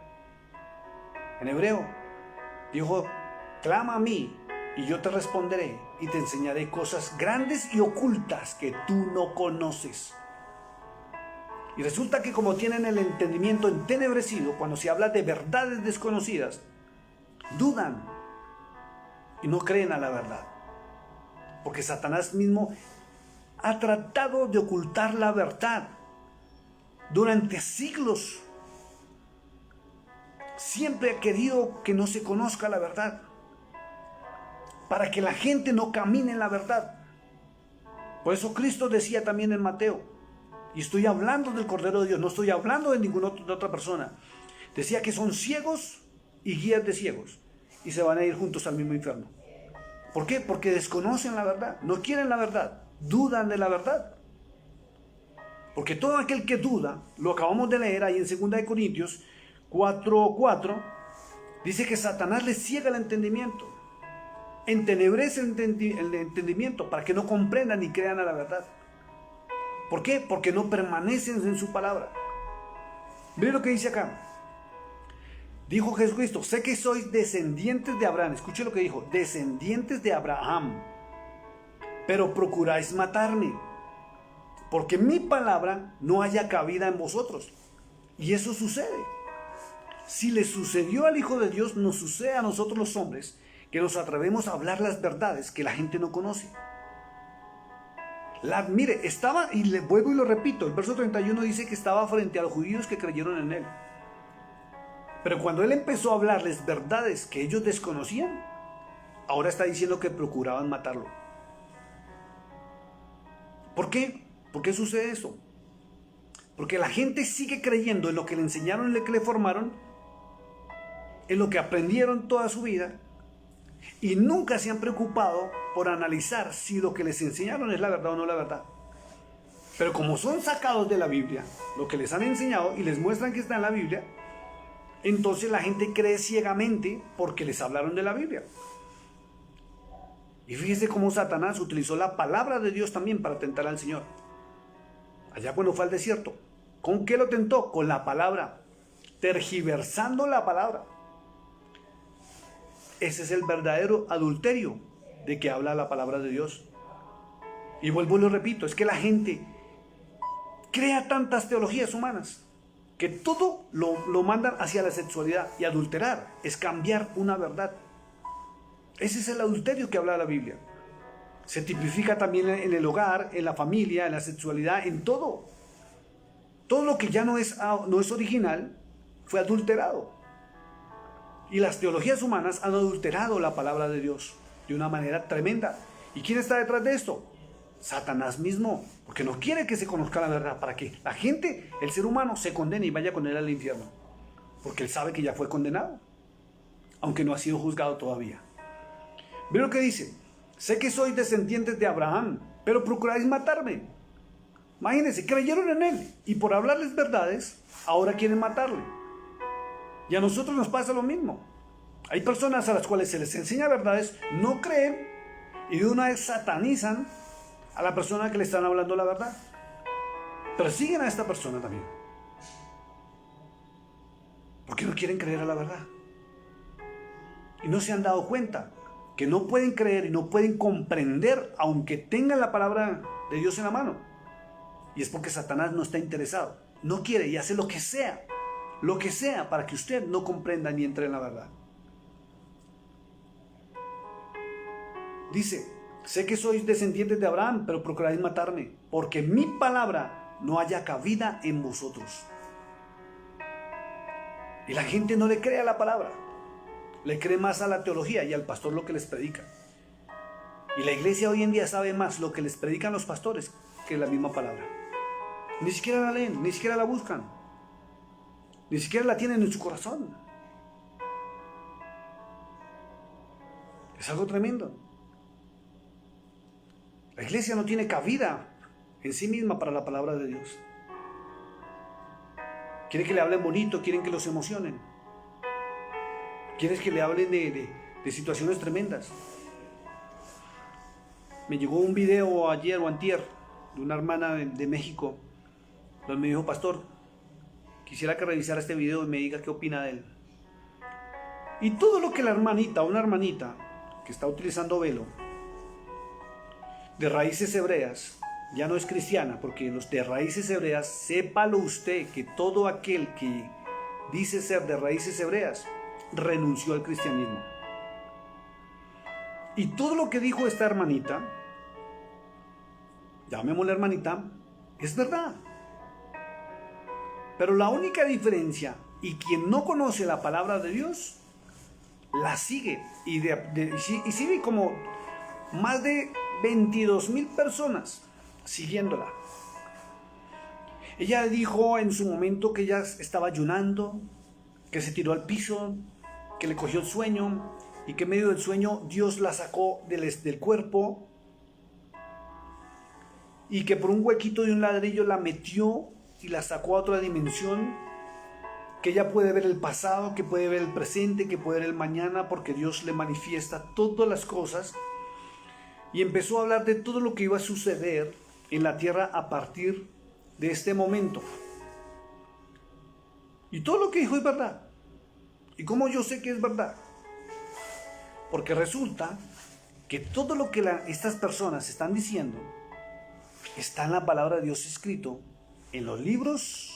en hebreo, dijo, clama a mí, y yo te responderé, y te enseñaré cosas grandes y ocultas que tú no conoces. Y resulta que como tienen el entendimiento entenebrecido, cuando se habla de verdades desconocidas, dudan y no creen a la verdad. Porque Satanás mismo ha tratado de ocultar la verdad durante siglos. Siempre ha querido que no se conozca la verdad, para que la gente no camine en la verdad. Por eso Cristo decía también en Mateo, y estoy hablando del Cordero de Dios, no estoy hablando de ninguna otra persona, decía que son ciegos y guías de ciegos, y se van a ir juntos al mismo infierno. ¿Por qué? Porque desconocen la verdad, no quieren la verdad, dudan de la verdad. Porque todo aquel que duda, lo acabamos de leer ahí en 2 Corintios 4:4, dice que Satanás les ciega el entendimiento, entenebrece el entendimiento para que no comprendan ni crean a la verdad. ¿Por qué? Porque no permanecen en su palabra. Mire lo que dice acá. Dijo Jesucristo, sé que sois descendientes de Abraham. Escuche lo que dijo, descendientes de Abraham, pero procuráis matarme, porque mi palabra no haya cabida en vosotros. Y eso sucede. Si le sucedió al Hijo de Dios, nos sucede a nosotros los hombres, que nos atrevemos a hablar las verdades que la gente no conoce. Mire, estaba, y le vuelvo y lo repito, el verso 31 dice que estaba frente a los judíos que creyeron en él. Pero cuando él empezó a hablarles verdades que ellos desconocían, ahora está diciendo que procuraban matarlo. ¿Por qué? ¿Por qué sucede eso? Porque la gente sigue creyendo en lo que le enseñaron, en lo que le formaron, en lo que aprendieron toda su vida, y nunca se han preocupado por analizar si lo que les enseñaron es la verdad o no la verdad. Pero como son sacados de la Biblia, lo que les han enseñado y les muestran que está en la Biblia, entonces la gente cree ciegamente porque les hablaron de la Biblia. Y fíjese cómo Satanás utilizó la palabra de Dios también para tentar al Señor. Allá cuando fue al desierto, ¿con qué lo tentó? Con la palabra, tergiversando la palabra. Ese es el verdadero adulterio de que habla la palabra de Dios. Y vuelvo y lo repito, es que la gente crea tantas teologías humanas que todo lo mandan hacia la sexualidad, y adulterar es cambiar una verdad. Ese es el adulterio que habla la Biblia. Se tipifica también en el hogar, en la familia, en la sexualidad, en todo. Todo lo que ya no es original fue adulterado. Y las teologías humanas han adulterado la palabra de Dios de una manera tremenda. ¿Y quién está detrás de esto? Satanás mismo, porque no quiere que se conozca la verdad, para que la gente, el ser humano, se condene y vaya con él al infierno, porque él sabe que ya fue condenado, aunque no ha sido juzgado todavía. Ve lo que dice, sé que sois descendientes de Abraham, pero procuráis matarme. Imagínense, creyeron en él, y por hablarles verdades, ahora quieren matarle. Y a nosotros nos pasa lo mismo. Hay personas a las cuales se les enseña verdades, no creen, y de una vez satanizan a la persona que le están hablando la verdad. persiguen a esta persona también. Porque no quieren creer a la verdad. Y no se han dado cuenta que no pueden creer y no pueden comprender aunque tengan la palabra de Dios en la mano. Y es porque Satanás no está interesado. No quiere y hace lo que sea para que usted no comprenda ni entre en la verdad. Dice, sé que sois descendientes de Abraham, pero procuráis matarme, porque mi palabra no haya cabida en vosotros. Y la gente no le cree a la palabra, le cree más a la teología y al pastor lo que les predica. Y la iglesia hoy en día sabe más lo que les predican los pastores que la misma palabra. Ni siquiera la leen, ni siquiera la buscan, ni siquiera la tienen en su corazón. Es algo tremendo. La iglesia no tiene cabida en sí misma para la palabra de Dios. Quieren que le hablen bonito, quieren que los emocionen. Quieren que le hablen de situaciones tremendas. Me llegó un video ayer o antier de una hermana de México, donde me dijo, pastor, quisiera que revisara este video y me diga qué opina de él. Y todo lo que una hermanita que está utilizando velo, de raíces hebreas, ya no es cristiana, porque los de raíces hebreas, sépalo usted que todo aquel que dice ser de raíces hebreas renunció al cristianismo. Y todo lo que dijo esta hermanita, llamémosla hermanita, es verdad. Pero la única diferencia, y quien no conoce la palabra de Dios, la sigue. Y sigue como más de 22,000 personas siguiéndola. Ella dijo en su momento que ella estaba ayunando, que se tiró al piso, que le cogió el sueño y que en medio del sueño Dios la sacó del cuerpo y que por un huequito de un ladrillo la metió y la sacó a otra dimensión, que ella puede ver el pasado, que puede ver el presente, que puede ver el mañana, porque Dios le manifiesta todas las cosas. Y empezó a hablar de todo lo que iba a suceder en la tierra a partir de este momento. Y todo lo que dijo es verdad. ¿Y cómo yo sé que es verdad? Porque resulta que todo lo que estas personas están diciendo está en la palabra de Dios escrito, en los libros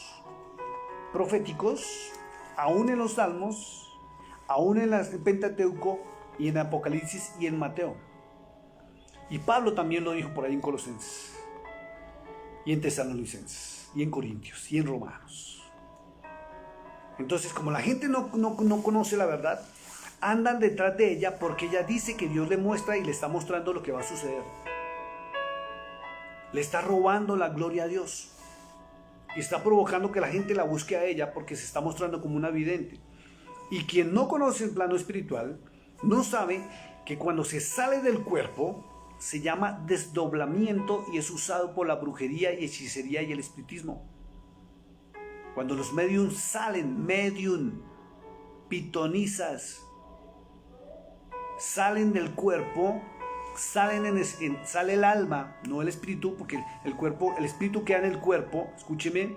proféticos, aún en los Salmos, aún en el Pentateuco y en Apocalipsis y en Mateo. Y Pablo también lo dijo por ahí en Colosenses, y en Tesalonicenses, y en Corintios, y en Romanos. Entonces, como la gente no conoce la verdad, andan detrás de ella porque ella dice que Dios le muestra y le está mostrando lo que va a suceder. Le está robando la gloria a Dios. Y está provocando que la gente la busque a ella porque se está mostrando como una vidente. Y quien no conoce el plano espiritual, no sabe que cuando se sale del cuerpo, se llama desdoblamiento y es usado por la brujería y hechicería y el espiritismo. Cuando los mediums salen, pitonizas, salen del cuerpo, sale el alma, no el espíritu, porque el espíritu queda en el cuerpo, escúcheme,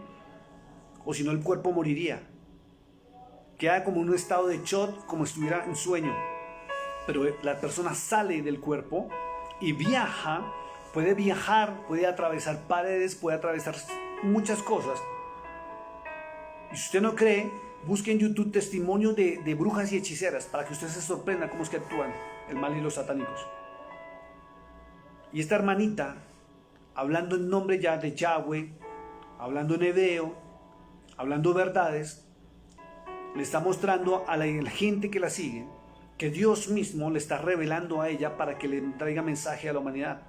o si no el cuerpo moriría. Queda como en un estado de shock, como si estuviera en sueño. Pero la persona sale del cuerpo y viaja, puede atravesar paredes, puede atravesar muchas cosas. Y si usted no cree, busque en YouTube testimonios de brujas y hechiceras para que usted se sorprenda cómo es que actúan el mal y los satánicos. Y esta hermanita, hablando en nombre ya de Yahweh, hablando en hebreo, hablando verdades, le está mostrando a la gente que la sigue que Dios mismo le está revelando a ella para que le traiga mensaje a la humanidad.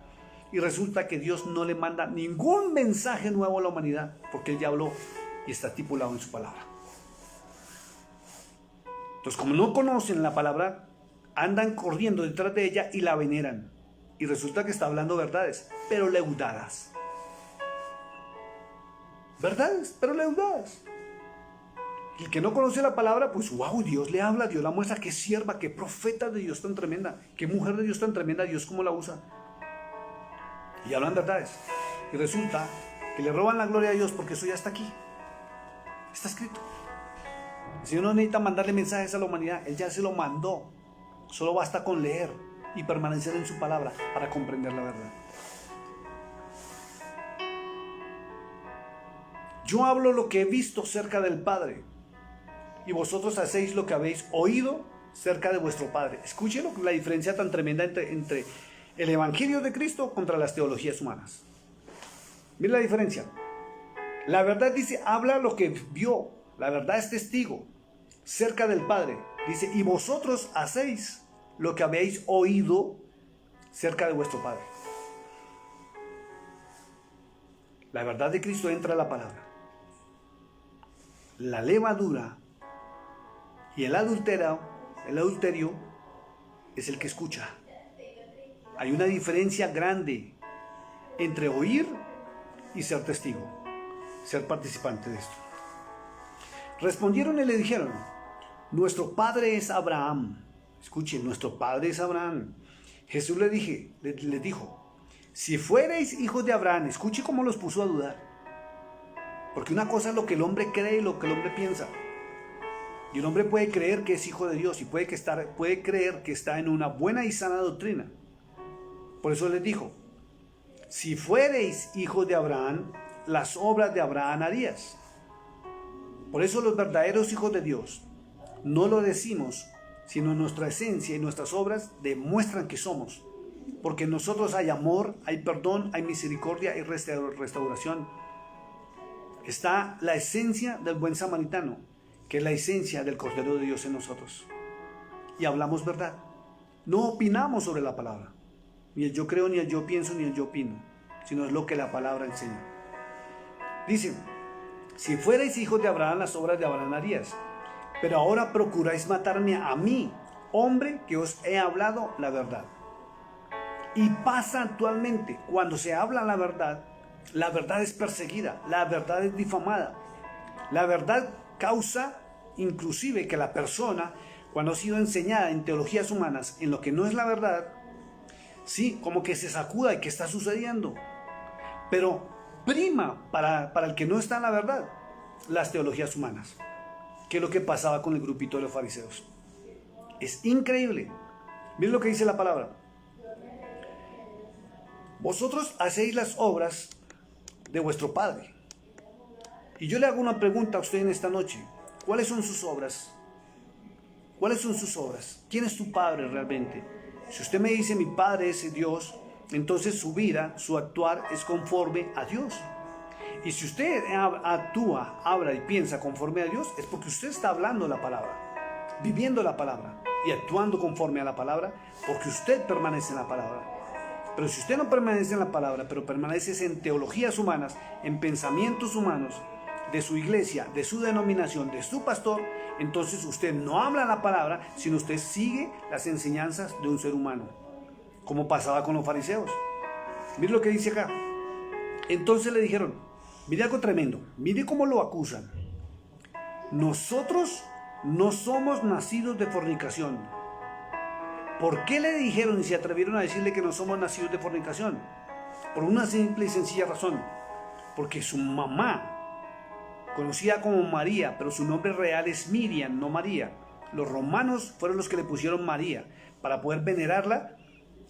Y resulta que Dios no le manda ningún mensaje nuevo a la humanidad, porque Él ya habló y está estipulado en su palabra. Entonces, como no conocen la palabra, andan corriendo detrás de ella y la veneran. Y resulta que está hablando verdades, pero leudadas. Verdades, pero leudadas. Y el que no conoce la palabra, pues wow, Dios le habla, Dios la muestra, qué sierva, qué profeta de Dios tan tremenda, qué mujer de Dios tan tremenda, Dios cómo la usa. Y hablan verdades. Y resulta que le roban la gloria a Dios, porque eso ya está aquí, está escrito. El Señor no necesita mandarle mensajes a la humanidad, Él ya se lo mandó. Solo basta con leer y permanecer en su palabra para comprender la verdad. Yo hablo lo que he visto cerca del Padre, y vosotros hacéis lo que habéis oído cerca de vuestro Padre. Escuchen la diferencia tan tremenda entre el Evangelio de Cristo contra las teologías humanas. Miren la diferencia. La verdad dice, habla lo que vio. La verdad es testigo cerca del Padre. Dice, y vosotros hacéis lo que habéis oído cerca de vuestro Padre. La verdad de Cristo entra a la palabra. La levadura y el adulterio es el que escucha. Hay una diferencia grande entre oír y ser testigo, ser participante de esto. Respondieron y le dijeron, nuestro padre es Abraham. Escuchen, nuestro padre es Abraham. Jesús les dijo, si fuerais hijos de Abraham, escuche cómo los puso a dudar. Porque una cosa es lo que el hombre cree y lo que el hombre piensa. Y el hombre puede creer que es hijo de Dios y puede creer que está en una buena y sana doctrina. Por eso les dijo, si fuereis hijos de Abraham, las obras de Abraham harías. Por eso los verdaderos hijos de Dios no lo decimos, sino nuestra esencia y nuestras obras demuestran que somos. Porque en nosotros hay amor, hay perdón, hay misericordia, hay restauración. Está la esencia del buen samaritano, que es la esencia del Cordero de Dios en nosotros. Y hablamos verdad. No opinamos sobre la palabra. Ni el yo creo, ni el yo pienso, ni el yo opino. Sino es lo que la palabra enseña. Dice, si fuerais hijos de Abraham, las obras de Abraham harías. Pero ahora procuráis matarme a mí, hombre que os he hablado la verdad. Y pasa actualmente, cuando se habla la verdad es perseguida, la verdad es difamada. La verdad causa inclusive que la persona, cuando ha sido enseñada en teologías humanas en lo que no es la verdad, sí, como que se sacuda de qué está sucediendo. Pero prima para el que no está en la verdad las teologías humanas, que es lo que pasaba con el grupito de los fariseos. Es increíble. Miren lo que dice la palabra. Vosotros hacéis las obras de vuestro Padre. Y yo le hago una pregunta a usted en esta noche. ¿Cuáles son sus obras? ¿Cuáles son sus obras? ¿Quién es tu Padre realmente? Si usted me dice mi Padre es Dios, entonces su vida, su actuar es conforme a Dios. Y si usted actúa, habla y piensa conforme a Dios, es porque usted está hablando la palabra, viviendo la palabra y actuando conforme a la palabra, porque usted permanece en la palabra. Pero si usted no permanece en la palabra, pero permanece en teologías humanas, en pensamientos humanos, de su iglesia, de su denominación, de su pastor, entonces usted no habla la palabra, sino usted sigue las enseñanzas de un ser humano, como pasaba con los fariseos. Mire lo que dice acá. Entonces le dijeron, mire algo tremendo, mire cómo lo acusan. Nosotros no somos nacidos de fornicación. ¿Por qué le dijeron y se atrevieron a decirle que no somos nacidos de fornicación? Por una simple y sencilla razón. Porque su mamá, conocida como María, pero su nombre real es Miriam, no María. Los romanos fueron los que le pusieron María para poder venerarla,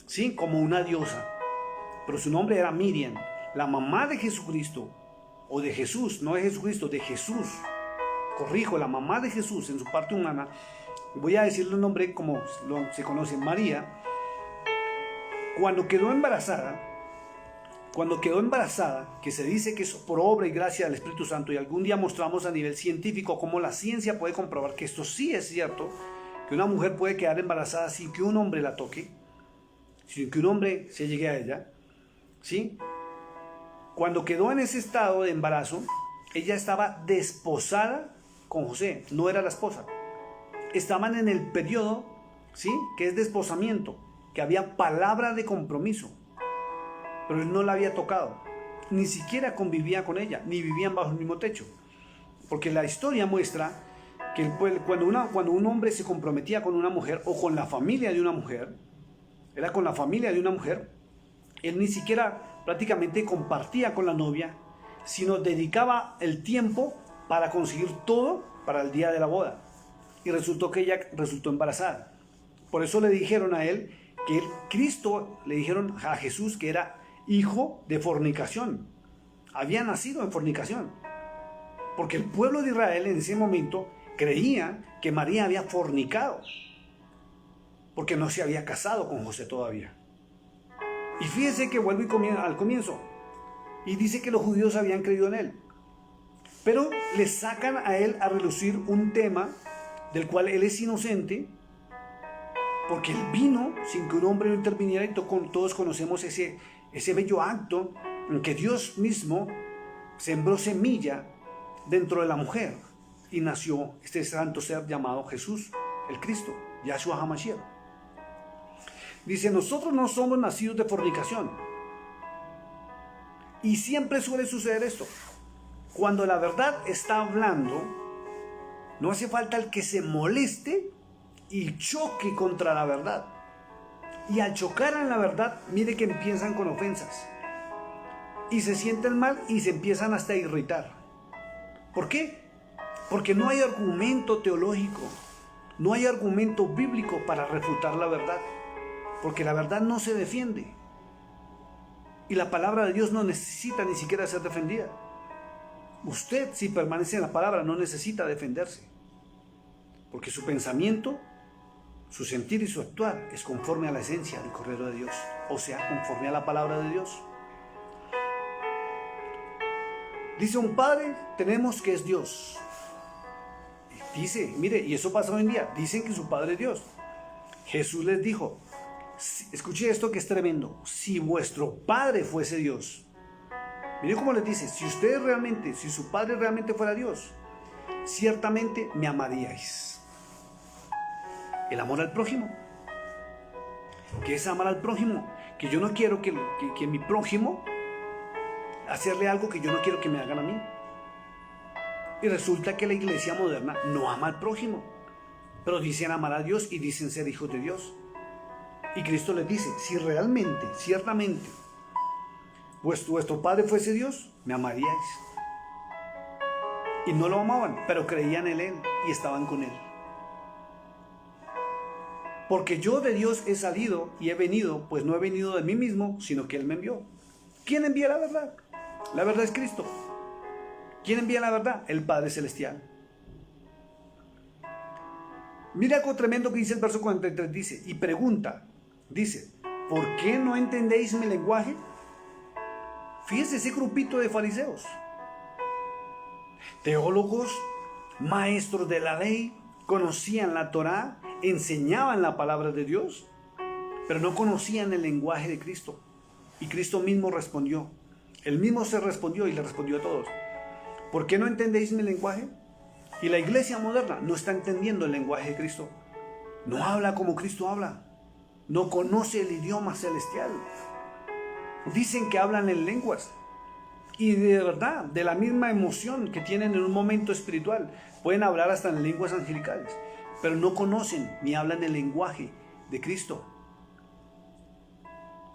¿sí?, como una diosa. Pero su nombre era Miriam, la mamá de Jesucristo, o de Jesús, no de Jesucristo, de Jesús. Corrijo, la mamá de Jesús en su parte humana. Voy a decirle el nombre como se conoce, María. Cuando quedó embarazada, que se dice que es por obra y gracia del Espíritu Santo, y algún día mostramos a nivel científico cómo la ciencia puede comprobar que esto sí es cierto, que una mujer puede quedar embarazada sin que un hombre la toque, sin que un hombre se llegue a ella, ¿sí? Cuando quedó en ese estado de embarazo, ella estaba desposada con José, no era la esposa. Estaban en el periodo, ¿sí?, que es desposamiento, que había palabra de compromiso, pero él no la había tocado, ni siquiera convivía con ella, ni vivían bajo el mismo techo, porque la historia muestra que cuando un hombre se comprometía con una mujer o con la familia de una mujer, era con la familia de una mujer, él ni siquiera prácticamente compartía con la novia, sino dedicaba el tiempo para conseguir todo para el día de la boda. Y resultó que ella resultó embarazada. Por eso le dijeron a él que Cristo, le dijeron a Jesús que era hijo de fornicación. Había nacido en fornicación. Porque el pueblo de Israel en ese momento creía que María había fornicado. Porque no se había casado con José todavía. Y fíjese que vuelve al comienzo. Y dice que los judíos habían creído en él. Pero le sacan a él a relucir un tema del cual él es inocente. Porque él vino sin que un hombre lo interviniera. Y todos conocemos ese bello acto en que Dios mismo sembró semilla dentro de la mujer. Y nació este santo ser llamado Jesús, el Cristo, Yahshua HaMashiach. Dice, nosotros no somos nacidos de fornicación. Y siempre suele suceder esto. Cuando la verdad está hablando, no hace falta el que se moleste y choque contra la verdad. Y al chocar en la verdad, mire que empiezan con ofensas. Y se sienten mal y se empiezan hasta a irritar. ¿Por qué? Porque no hay argumento teológico, no hay argumento bíblico para refutar la verdad. Porque la verdad no se defiende. Y la palabra de Dios no necesita ni siquiera ser defendida. Usted, si permanece en la palabra, no necesita defenderse. Porque su pensamiento, su sentir y su actuar es conforme a la esencia del Cordero de Dios. O sea, conforme a la palabra de Dios. Dice un padre, tenemos que es Dios. Dice, mire, y eso pasa hoy en día. Dicen que su padre es Dios. Jesús les dijo, escuche esto que es tremendo. Si vuestro padre fuese Dios. Mire cómo les dice, si su padre realmente fuera Dios, ciertamente me amaríais. El amor al prójimo. ¿Qué es amar al prójimo? Que yo no quiero que mi prójimo hacerle algo que yo no quiero que me hagan a mí. Y resulta que la iglesia moderna no ama al prójimo, pero dicen amar a Dios y dicen ser hijos de Dios. Y Cristo les dice, si realmente, ciertamente, vuestro padre fuese Dios, me amaríais. Y no lo amaban, pero creían en él y estaban con él. Porque yo de Dios he salido y he venido, pues no he venido de mí mismo, sino que él me envió. ¿Quién envía la verdad? La verdad es Cristo. ¿Quién envía la verdad? El Padre Celestial. Mira algo tremendo que dice el verso 43, dice, y pregunta, dice, ¿por qué no entendéis mi lenguaje? Fíjese ese grupito de fariseos, teólogos, maestros de la ley, conocían la Torá, enseñaban la palabra de Dios, pero no conocían el lenguaje de Cristo. Y Cristo mismo respondió, él mismo se respondió y le respondió a todos, ¿por qué no entendéis mi lenguaje? Y la iglesia moderna no está entendiendo el lenguaje de Cristo. No habla como Cristo habla. No conoce el idioma celestial. Dicen que hablan en lenguas. Y de verdad, de la misma emoción que tienen en un momento espiritual, pueden hablar hasta en lenguas angelicales. Pero no conocen ni hablan el lenguaje de Cristo.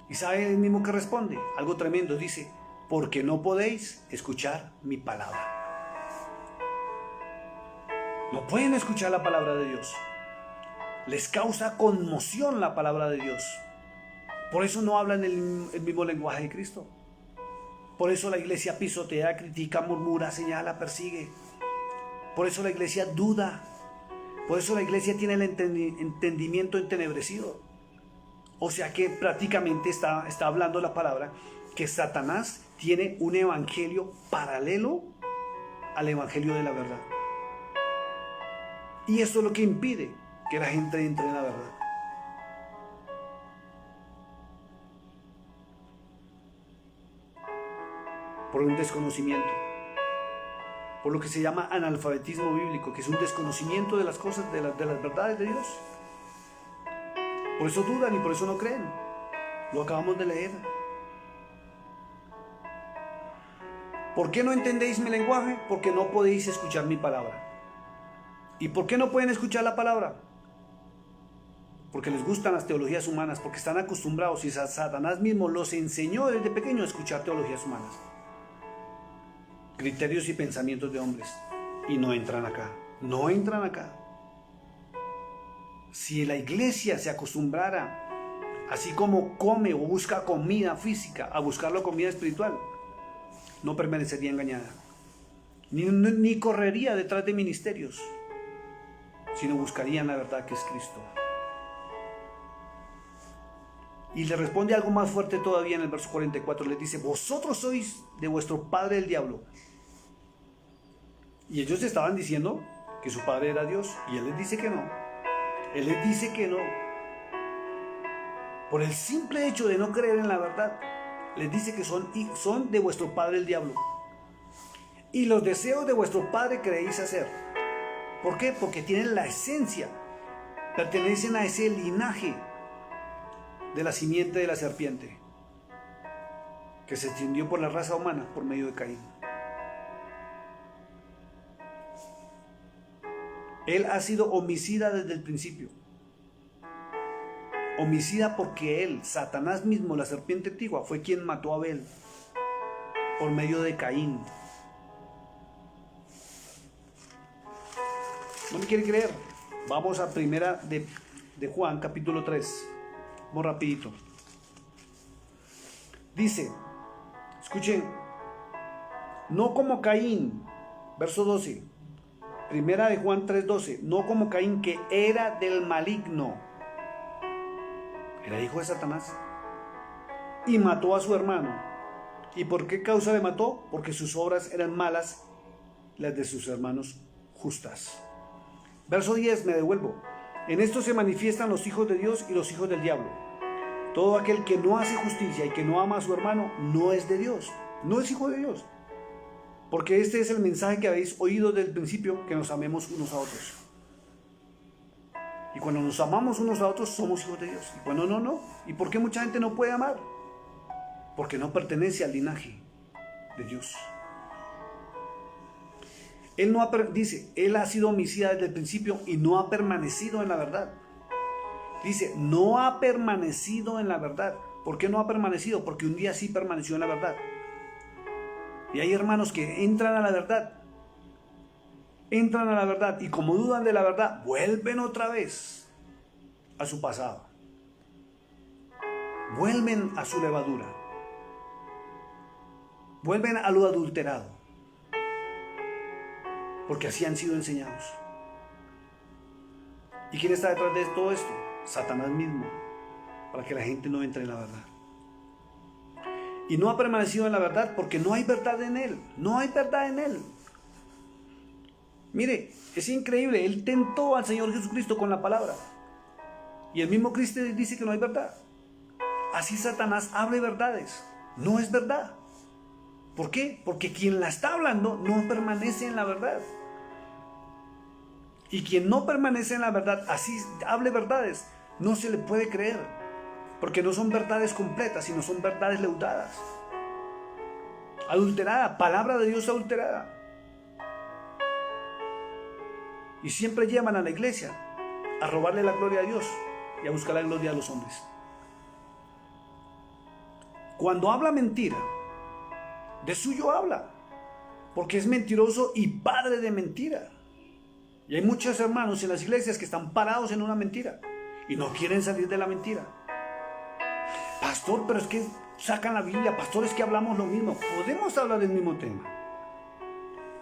¿Y sabe el mismo que responde? Algo tremendo, dice, porque no podéis escuchar mi palabra. No pueden escuchar la palabra de Dios. Les causa conmoción la palabra de Dios. Por eso no hablan el mismo lenguaje de Cristo. Por eso la iglesia pisotea, critica, murmura, señala, persigue. Por eso la iglesia duda. Por eso la iglesia tiene el entendimiento entenebrecido. O sea que prácticamente está hablando la palabra que Satanás tiene un evangelio paralelo al evangelio de la verdad. Y eso es lo que impide que la gente entre en la verdad. Por un desconocimiento. Por lo que se llama analfabetismo bíblico, que es un desconocimiento de las cosas, de las verdades de Dios. Por eso dudan y por eso no creen. Lo acabamos de leer. ¿Por qué no entendéis mi lenguaje? Porque no podéis escuchar mi palabra. ¿Y por qué no pueden escuchar la palabra? Porque les gustan las teologías humanas, porque están acostumbrados y Satanás mismo los enseñó desde pequeños a escuchar teologías humanas. criterios y pensamientos de hombres. Y no entran acá. No entran acá. Si la iglesia se acostumbrara, así como come o busca comida física, a buscar la comida espiritual, no permanecería engañada. Ni correría detrás de ministerios, sino buscarían la verdad que es Cristo. Y le responde algo más fuerte todavía en el verso 44. Les dice: vosotros sois de vuestro padre el diablo. Y ellos estaban diciendo que su padre era Dios. Y él les dice que no. Él les dice que no. Por el simple hecho de no creer en la verdad, les dice que son de vuestro padre el diablo. Y los deseos de vuestro padre queréis hacer. ¿Por qué? Porque tienen la esencia. Pertenecen a ese linaje de la simiente de la serpiente, que se extendió por la raza humana por medio de Caín. Él ha sido homicida desde el principio. Homicida porque él, Satanás mismo, la serpiente antigua, fue quien mató a Abel por medio de Caín. ¿No me quiere creer? Vamos a primera de Juan, capítulo 3. Vamos rapidito. Dice, escuchen, no como Caín, verso 12. Primera de Juan 3:12. No como Caín, que era del maligno. Era hijo de Satanás. Y mató a su hermano. ¿Y por qué causa le mató? Porque sus obras eran malas, las de sus hermanos justas. Verso 10, me devuelvo. En esto se manifiestan los hijos de Dios y los hijos del diablo. Todo aquel que no hace justicia y que no ama a su hermano no es de Dios, no es hijo de Dios. Porque este es el mensaje que habéis oído desde el principio, que nos amemos unos a otros. Y cuando nos amamos unos a otros somos hijos de Dios. Y cuando no. ¿Y por qué mucha gente no puede amar? Porque no pertenece al linaje de Dios. Él dice, él ha sido homicida desde el principio y no ha permanecido en la verdad. Dice, no ha permanecido en la verdad. ¿Por qué no ha permanecido? Porque un día sí permaneció en la verdad. Y hay hermanos que entran a la verdad. Entran a la verdad y como dudan de la verdad, vuelven otra vez a su pasado. Vuelven a su levadura. Vuelven a lo adulterado. Porque así han sido enseñados. ¿Y quién está detrás de todo esto? Satanás mismo, para que la gente no entre en la verdad. Y no ha permanecido en la verdad porque no hay verdad en él. No hay verdad en él. Mire, es increíble. Él tentó al Señor Jesucristo con la palabra. Y el mismo Cristo dice que no hay verdad. Así Satanás habla verdades. No es verdad. ¿Por qué? Porque quien la está hablando no permanece en la verdad. Y quien no permanece en la verdad, así hable verdades, no se le puede creer. Porque no son verdades completas, sino son verdades leudadas. Adulterada, palabra de Dios adulterada. Y siempre llevan a la iglesia a robarle la gloria a Dios y a buscar la gloria a los hombres. Cuando habla mentira, de suyo habla, porque es mentiroso y padre de mentira. Y hay muchos hermanos en las iglesias que están parados en una mentira y no quieren salir de la mentira. Pastor, pero es que sacan la Biblia. Pastor, es que hablamos lo mismo. Podemos hablar del mismo tema.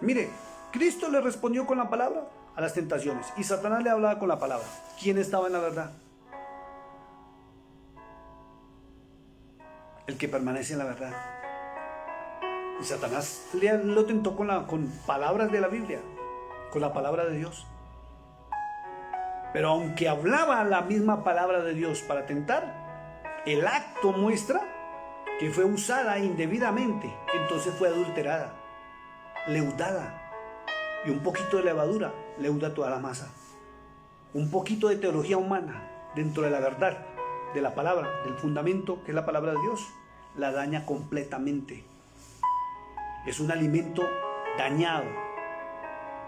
Mire, Cristo le respondió con la palabra a las tentaciones y Satanás le hablaba con la palabra. ¿Quién estaba en la verdad? El que permanece en la verdad. Y Satanás lo tentó con palabras de la Biblia, con la palabra de Dios. Pero aunque hablaba la misma palabra de Dios para tentar, el acto muestra que fue usada indebidamente, entonces fue adulterada, leudada. Y un poquito de levadura leuda toda la masa. Un poquito de teología humana dentro de la verdad, de la palabra, del fundamento que es la palabra de Dios, la daña completamente. Es un alimento dañado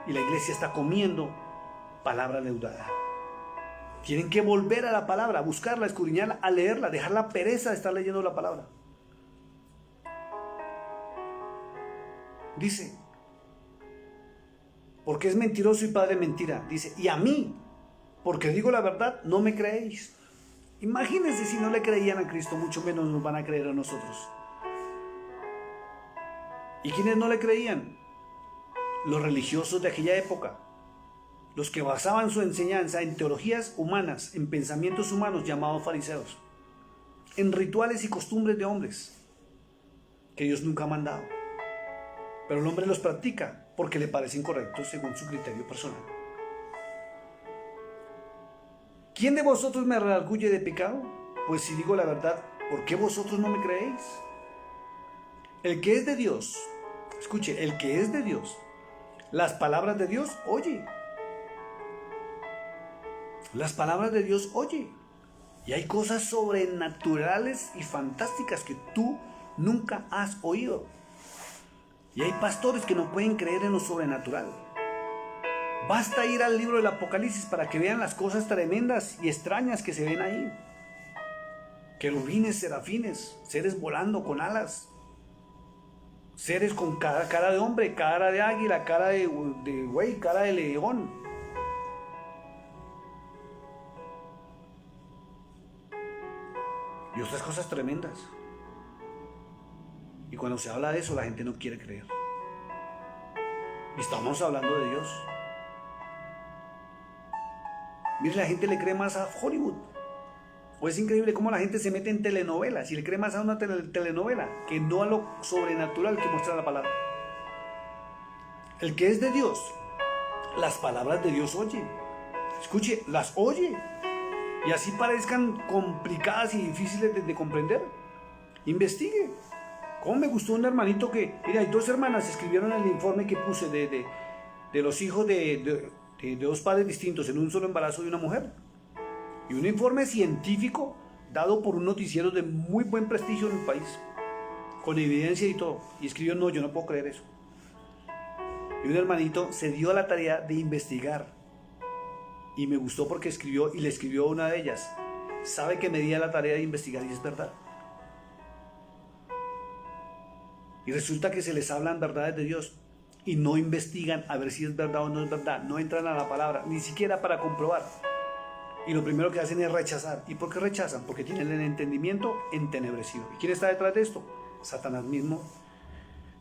y la iglesia está comiendo palabra leudada. Tienen que volver a la palabra, a buscarla, a escudriñarla, a leerla, dejar la pereza de estar leyendo la palabra. Dice, porque es mentiroso y padre de mentira. Dice, y a mí, porque digo la verdad, no me creéis. Imagínense si no le creían a Cristo, mucho menos nos van a creer a nosotros. ¿Y quiénes no le creían? Los religiosos de aquella época, los que basaban su enseñanza en teologías humanas, en pensamientos humanos llamados fariseos, en rituales y costumbres de hombres que Dios nunca ha mandado. Pero el hombre los practica porque le parecen correctos según su criterio personal. ¿Quién de vosotros me redarguye de pecado? Pues si digo la verdad, ¿por qué vosotros no me creéis? El que es de Dios, escuche, el que es de Dios, las palabras de Dios oye. Las palabras de Dios oye. Y hay cosas sobrenaturales y fantásticas que tú nunca has oído. Y hay pastores que no pueden creer en lo sobrenatural. Basta ir al libro del Apocalipsis para que vean las cosas tremendas y extrañas que se ven ahí. Querubines, serafines, seres volando con alas. Seres con cara de hombre, cara de águila, cara de buey, cara de león. Y otras cosas tremendas. Y cuando se habla de eso, la gente no quiere creer. Y estamos hablando de Dios. Mire, la gente le cree más a Hollywood. O es increíble cómo la gente se mete en telenovelas y le cree más a una telenovela que no a lo sobrenatural que muestra la palabra. El que es de Dios, las palabras de Dios oye. Escuche, las oye. Y así parezcan complicadas y difíciles de comprender. Investigue. ¿Cómo me gustó un hermanito que... Mira, hay dos hermanas escribieron el informe que puse de los hijos de dos padres distintos en un solo embarazo de una mujer. Y un informe científico dado por un noticiero de muy buen prestigio en el país. Con evidencia y todo. Y escribió, no, yo no puedo creer eso. Y un hermanito se dio a la tarea de investigar. Y me gustó porque escribió, y le escribió a una de ellas. Sabe que me di a la tarea de investigar y es verdad. Y resulta que se les hablan verdades de Dios y no investigan a ver si es verdad o no es verdad. No entran a la palabra, ni siquiera para comprobar. Y lo primero que hacen es rechazar. ¿Y por qué rechazan? Porque tienen el entendimiento entenebrecido. ¿Y quién está detrás de esto? Satanás mismo.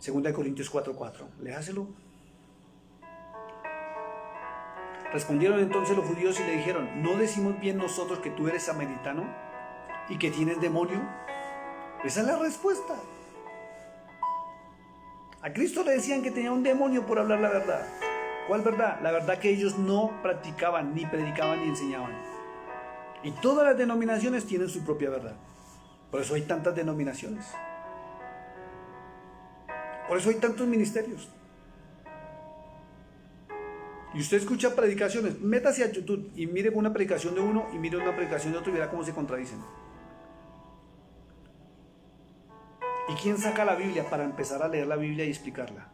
2 Corintios 4:4. Léaselo. Respondieron entonces los judíos y le dijeron, ¿no decimos bien nosotros que tú eres samaritano y que tienes demonio? Esa es la respuesta. A Cristo le decían que tenía un demonio por hablar la verdad. ¿Cuál verdad? La verdad que ellos no practicaban, ni predicaban, ni enseñaban. Y todas las denominaciones tienen su propia verdad. Por eso hay tantas denominaciones. Por eso hay tantos ministerios. Y usted escucha predicaciones, métase a YouTube y mire una predicación de uno y mire una predicación de otro y verá cómo se contradicen. ¿Y quién saca la Biblia para empezar a leer la Biblia y explicarla?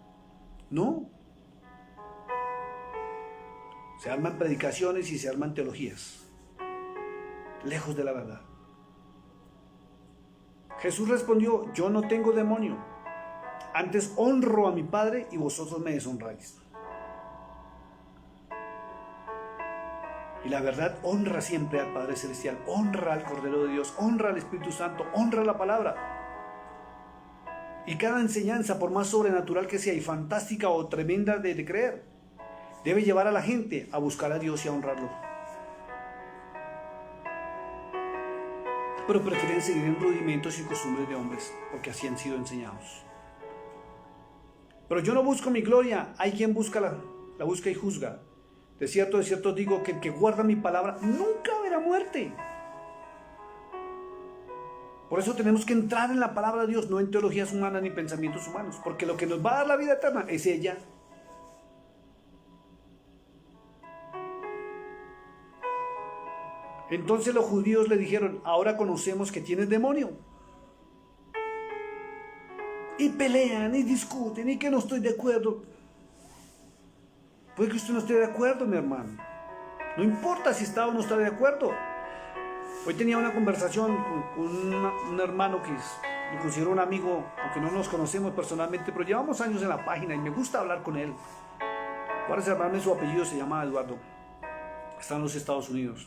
No. Se arman predicaciones y se arman teologías, lejos de la verdad. Jesús respondió, yo no tengo demonio, antes honro a mi Padre y vosotros me deshonráis. Y la verdad honra siempre al Padre Celestial, honra al Cordero de Dios, honra al Espíritu Santo, honra la palabra. Y cada enseñanza, por más sobrenatural que sea y fantástica o tremenda de creer, debe llevar a la gente a buscar a Dios y a honrarlo. Pero prefieren seguir en rudimentos y costumbres de hombres, porque así han sido enseñados. Pero yo no busco mi gloria, hay quien busca la busca y juzga. De cierto digo que el que guarda mi palabra nunca verá muerte. Por eso tenemos que entrar en la palabra de Dios, no en teologías humanas ni pensamientos humanos, porque lo que nos va a dar la vida eterna es ella. Entonces los judíos le dijeron, ahora conocemos que tienes demonio. Y pelean y discuten y que no estoy de acuerdo. Puede que usted no esté de acuerdo, mi hermano. No importa si está o no está de acuerdo. Hoy tenía una conversación con un hermano que lo considero un amigo, aunque no nos conocemos personalmente, pero llevamos años en la página y me gusta hablar con él. Voy a reservarme su apellido, se llama Eduardo. Está en los Estados Unidos.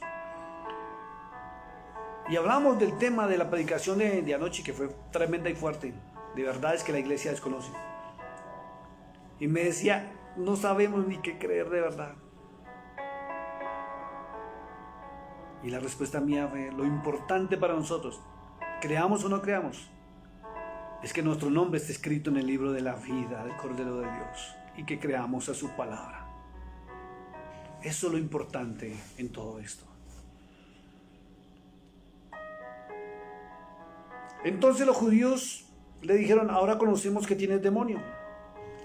Y hablamos del tema de la predicación de anoche, que fue tremenda y fuerte. De verdad es que la iglesia desconoce. Y me decía, no sabemos ni qué creer de verdad. Y la respuesta mía fue, lo importante para nosotros, creamos o no creamos, es que nuestro nombre esté escrito en el libro de la vida del Cordero de Dios y que creamos a su palabra. Eso es lo importante en todo esto. Entonces los judíos le dijeron, ahora conocemos que tienes demonio.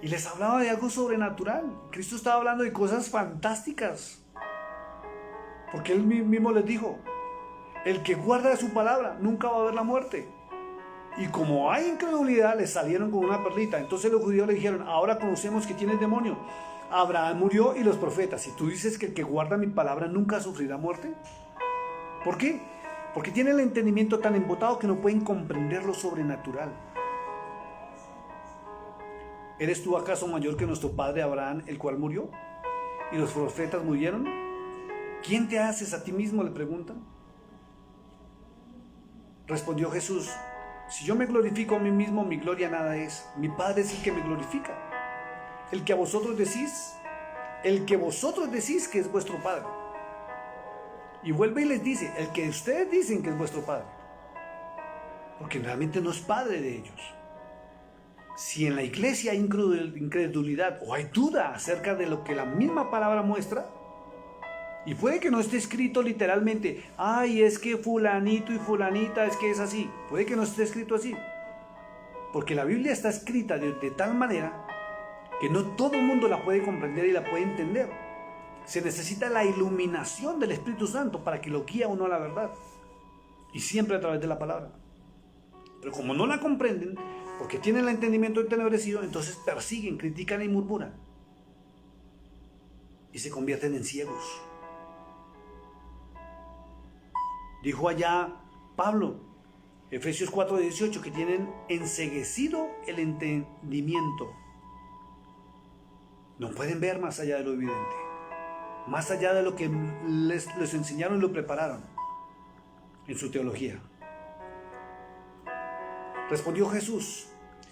Y les hablaba de algo sobrenatural. Cristo estaba hablando de cosas fantásticas. Porque él mismo les dijo, el que guarda su palabra nunca va a ver la muerte. Y como hay incredulidad, les salieron con una perlita. Entonces los judíos le dijeron, ahora conocemos que tienes demonio. Abraham murió y los profetas. Y tú dices que el que guarda mi palabra nunca sufrirá muerte. ¿Por qué? Porque tienen el entendimiento tan embotado que no pueden comprender lo sobrenatural. ¿Eres tú acaso mayor que nuestro padre Abraham, el cual murió? ¿Y los profetas murieron? ¿Quién te haces a ti mismo?, le preguntan. Respondió Jesús, si yo me glorifico a mí mismo, mi gloria nada es. Mi Padre es el que me glorifica. El que vosotros decís que es vuestro Padre. Y vuelve y les dice, el que ustedes dicen que es vuestro Padre. Porque realmente no es Padre de ellos. Si en la iglesia hay incredulidad o hay duda acerca de lo que la misma palabra muestra, y puede que no esté escrito literalmente, ay, es que fulanito y fulanita, es que es así. Puede que no esté escrito así. Porque la Biblia está escrita de tal manera que no todo el mundo la puede comprender y la puede entender. Se necesita la iluminación del Espíritu Santo para que lo guíe a uno a la verdad. Y siempre a través de la palabra. Pero como no la comprenden, porque tienen el entendimiento entenebrecido, entonces persiguen, critican y murmuran. Y se convierten en ciegos. Dijo allá Pablo, Efesios 4:18, que tienen enceguecido el entendimiento. No pueden ver más allá de lo evidente, más allá de lo que les enseñaron y lo prepararon en su teología. Respondió Jesús,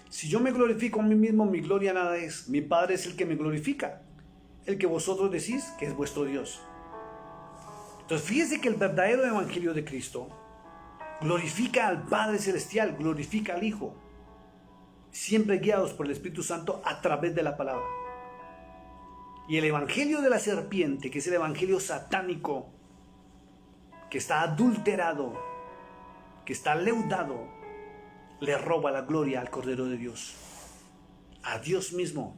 si yo me glorifico a mí mismo, mi gloria nada es. Mi Padre es el que me glorifica, el que vosotros decís que es vuestro Dios. Entonces fíjese que el verdadero evangelio de Cristo glorifica al Padre Celestial, glorifica al Hijo, siempre guiados por el Espíritu Santo a través de la palabra. Y el evangelio de la serpiente, que es el evangelio satánico, que está adulterado, que está leudado, le roba la gloria al Cordero de Dios, a Dios mismo.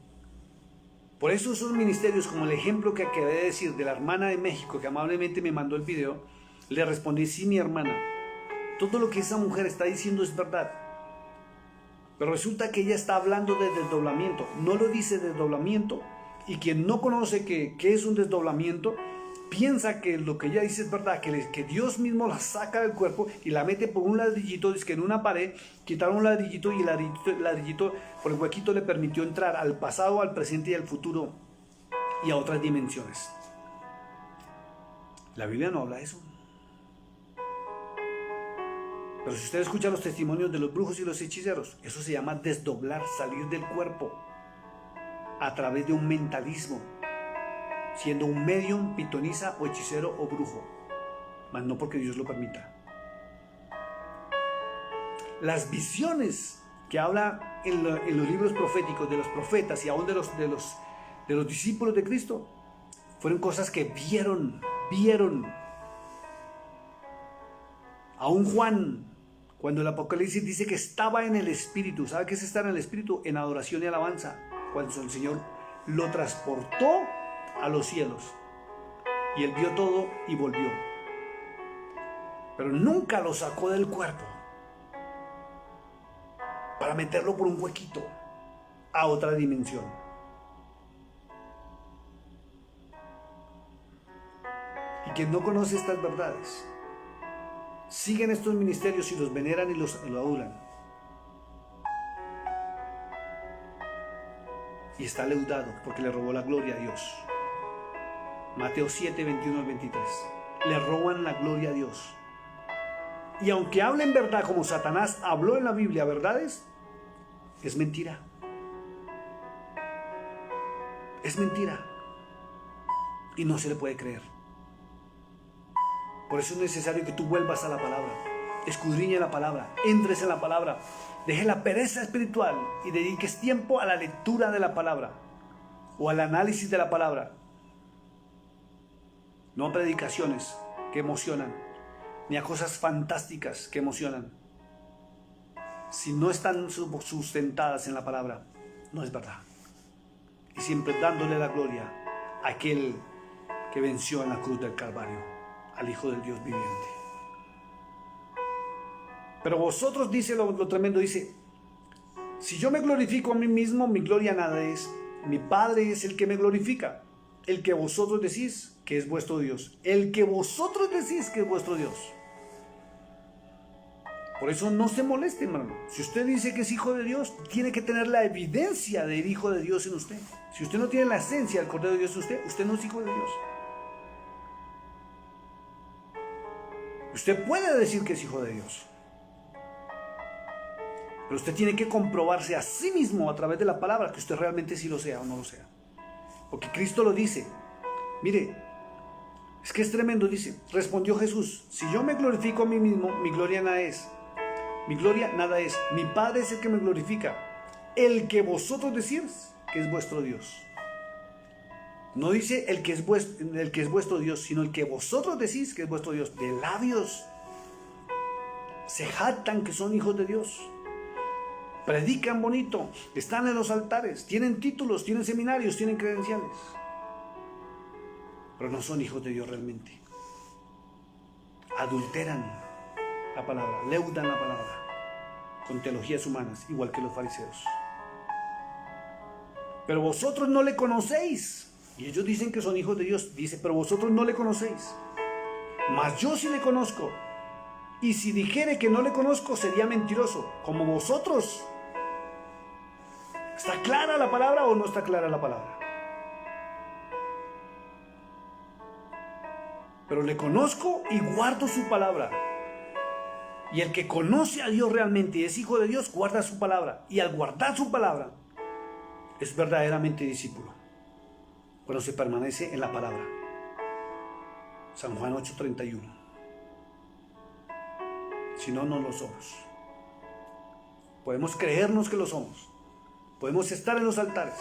Por eso esos ministerios, como el ejemplo que acabé de decir de la hermana de México que amablemente me mandó el video, le respondí, sí, mi hermana, todo lo que esa mujer está diciendo es verdad. Pero resulta que ella está hablando de desdoblamiento, no lo dice desdoblamiento, y quien no conoce qué es un desdoblamiento, piensa que lo que ella dice es verdad, que Dios mismo la saca del cuerpo y la mete por un ladrillito, dice que en una pared quitaron un ladrillito y el ladrillito por el huequito le permitió entrar al pasado, al presente y al futuro y a otras dimensiones. La Biblia no habla de eso. Pero si usted escucha los testimonios de los brujos y los hechiceros, eso se llama desdoblar, salir del cuerpo a través de un mentalismo, siendo un medium, pitonisa o hechicero o brujo, mas no porque Dios lo permita. Las visiones que habla en los libros proféticos de los profetas y aún de los discípulos de Cristo fueron cosas que vieron. Aún Juan, cuando el Apocalipsis dice que estaba en el Espíritu, ¿sabe qué es estar en el Espíritu? En adoración y alabanza, cuando el Señor lo transportó a los cielos y él vio todo y volvió, pero nunca lo sacó del cuerpo para meterlo por un huequito a otra dimensión. Y quien no conoce estas verdades siguen estos ministerios y los veneran y lo adulan. y está leudado porque le robó la gloria a Dios. Mateo 7, 21 al 23. Le roban la gloria a Dios. Y aunque hablen verdad como Satanás habló en la Biblia verdades, es mentira. Es mentira. Y no se le puede creer. Por eso es necesario que tú vuelvas a la palabra. Escudriñe la palabra. Entres en la palabra. Deje la pereza espiritual y dediques tiempo a la lectura de la palabra o al análisis de la palabra. No a predicaciones que emocionan, ni a cosas fantásticas que emocionan. Si no están sustentadas en la palabra, no es verdad. Y siempre dándole la gloria a aquel que venció en la cruz del Calvario, al Hijo del Dios viviente. Pero vosotros, dice lo tremendo, dice: si yo me glorifico a mí mismo, mi gloria nada es. Mi Padre es el que me glorifica, el que vosotros decís que es vuestro Dios. El que vosotros decís que es vuestro Dios. Por eso no se moleste, hermano. Si usted dice que es hijo de Dios, tiene que tener la evidencia del Hijo de Dios en usted. Si usted no tiene la esencia del Cordero de Dios en usted, usted no es hijo de Dios. Usted puede decir que es hijo de Dios, pero usted tiene que comprobarse a sí mismo a través de la palabra que usted realmente sí lo sea o no lo sea. Porque Cristo lo dice. Mire, es que es tremendo, dice. Respondió Jesús: si yo me glorifico a mí mismo, mi gloria nada es. Mi gloria nada es. Mi Padre es el que me glorifica, el que vosotros decís que es vuestro Dios. No dice el que es vuestro Dios, sino el que vosotros decís que es vuestro Dios. De labios se jactan que son hijos de Dios. Predican bonito, están en los altares, tienen títulos, tienen seminarios, tienen credenciales, pero no son hijos de Dios realmente. Adulteran la palabra, leudan la palabra con teologías humanas, igual que los fariseos. Pero vosotros no le conocéis. Y ellos dicen que son hijos de Dios. Dice: pero vosotros no le conocéis, mas yo sí le conozco. Y si dijere que no le conozco, sería mentiroso, como vosotros. ¿Está clara la palabra o no está clara la palabra? Pero le conozco y guardo su palabra. Y el que conoce a Dios realmente y es hijo de Dios, guarda su palabra. Y al guardar su palabra, es verdaderamente discípulo, cuando se permanece en la palabra. San Juan 8:31. Si no, no lo somos. Podemos creernos que lo somos. Podemos estar en los altares,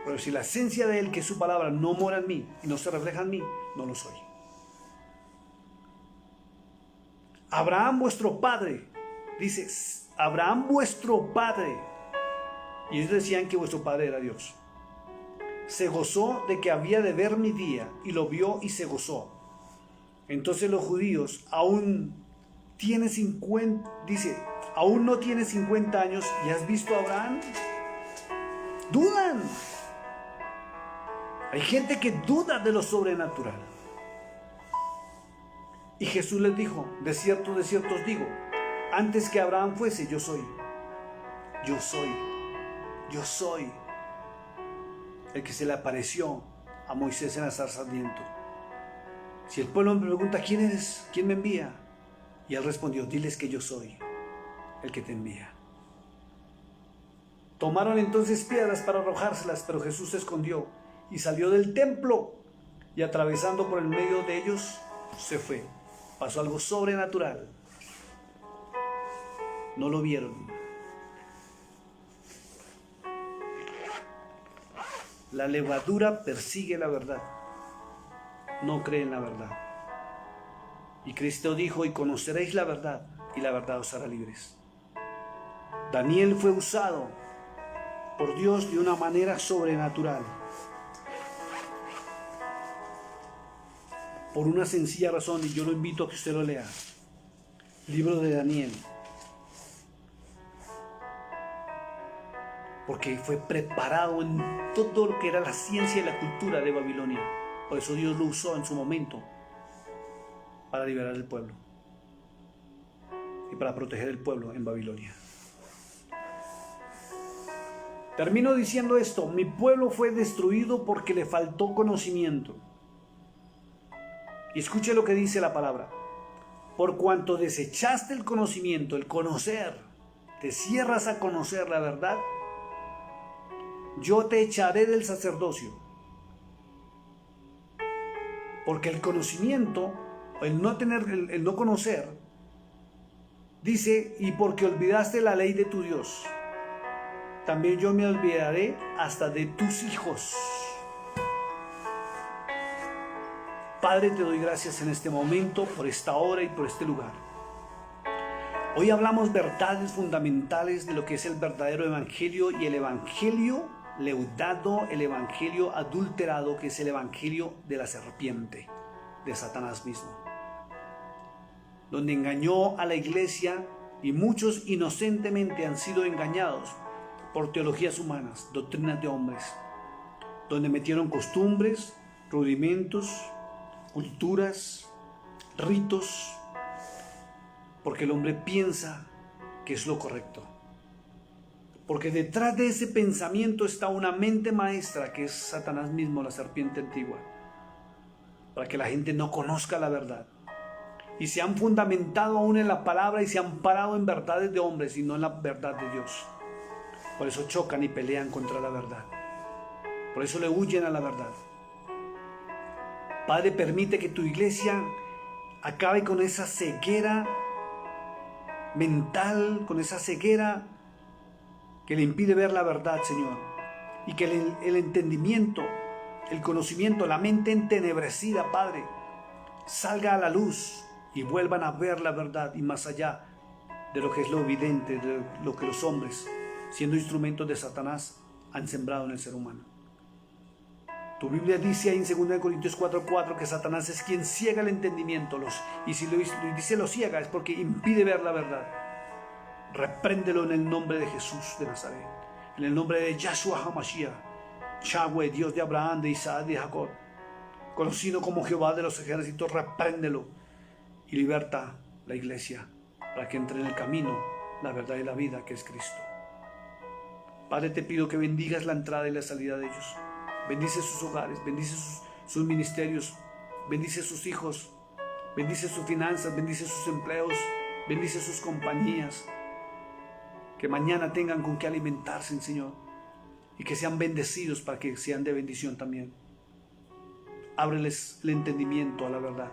pero si la esencia de Él, que es su palabra, no mora en mí y no se refleja en mí, no lo soy. Abraham vuestro padre, dice, Abraham vuestro padre, y ellos decían que vuestro padre era Dios, se gozó de que había de ver mi día, y lo vio y se gozó. Entonces los judíos, aún no tiene 50 años y has visto a Abraham. Dudan. Hay gente que duda de lo sobrenatural. Y Jesús les dijo: de cierto os digo, antes que Abraham fuese, yo soy. Yo soy. Yo soy. El que se le apareció a Moisés en la zarza ardiente. Si el pueblo me pregunta: ¿quién eres? ¿Quién me envía? Y él respondió: diles que yo soy el que te envía. Tomaron entonces piedras para arrojárselas, pero Jesús se escondió y salió del templo, y atravesando por el medio de ellos se fue. Pasó algo sobrenatural. No lo vieron. La levadura persigue la verdad, no cree en la verdad. Y Cristo dijo: y conoceréis la verdad, y la verdad os hará libres. Daniel fue usado por Dios de una manera sobrenatural, por una sencilla razón, y yo lo invito a que usted lo lea. Libro de Daniel. Porque fue preparado en todo lo que era la ciencia y la cultura de Babilonia. Por eso Dios lo usó en su momento para liberar el pueblo y para proteger el pueblo en Babilonia. Termino diciendo esto: mi pueblo fue destruido porque le faltó conocimiento. Y escuche lo que dice la palabra: por cuanto desechaste el conocimiento, el conocer, te cierras a conocer la verdad, yo te echaré del sacerdocio. Porque el conocimiento, el no conocer, dice, y porque olvidaste la ley de tu Dios, también yo me olvidaré hasta de tus hijos. Padre, te doy gracias en este momento, por esta hora y por este lugar. Hoy hablamos verdades fundamentales de lo que es el verdadero evangelio y el evangelio leudado, el evangelio adulterado, que es el evangelio de la serpiente, de Satanás mismo, donde engañó a la iglesia y muchos inocentemente han sido engañados por teologías humanas, doctrinas de hombres, donde metieron costumbres, rudimentos, culturas, ritos, porque el hombre piensa que es lo correcto. Porque detrás de ese pensamiento está una mente maestra que es Satanás mismo, la serpiente antigua, para que la gente no conozca la verdad. Y se han fundamentado aún en la palabra y se han parado en verdades de hombres y no en la verdad de Dios. Por eso chocan y pelean contra la verdad. Por eso le huyen a la verdad. Padre, permite que tu iglesia acabe con esa ceguera mental, con esa ceguera que le impide ver la verdad, Señor. Y que el entendimiento, el conocimiento, la mente entenebrecida, Padre, salga a la luz y vuelvan a ver la verdad y más allá de lo que es lo evidente, de lo que los hombres, siendo instrumentos de Satanás, han sembrado en el ser humano. Tu Biblia dice ahí en 2 Corintios 4:4 que Satanás es quien ciega el entendimiento, y si lo dice lo ciega es porque impide ver la verdad. Repréndelo en el nombre de Jesús de Nazaret, en el nombre de Yahshua HaMashiach, Yahweh, Dios de Abraham, de Isaac, de Jacob, conocido como Jehová de los ejércitos. Repréndelo y liberta la iglesia para que entre en el camino, la verdad y la vida, que es Cristo. Padre, te pido que bendigas la entrada y la salida de ellos. Bendice sus hogares, bendice sus ministerios, bendice sus hijos, bendice sus finanzas, bendice sus empleos, bendice sus compañías. Que mañana tengan con qué alimentarse, Señor, y que sean bendecidos para que sean de bendición también. Ábreles el entendimiento a la verdad,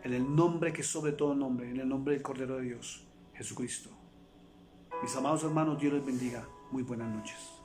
en el nombre que es sobre todo nombre, en el nombre del Cordero de Dios, Jesucristo. Mis amados hermanos, Dios les bendiga. Muy buenas noches.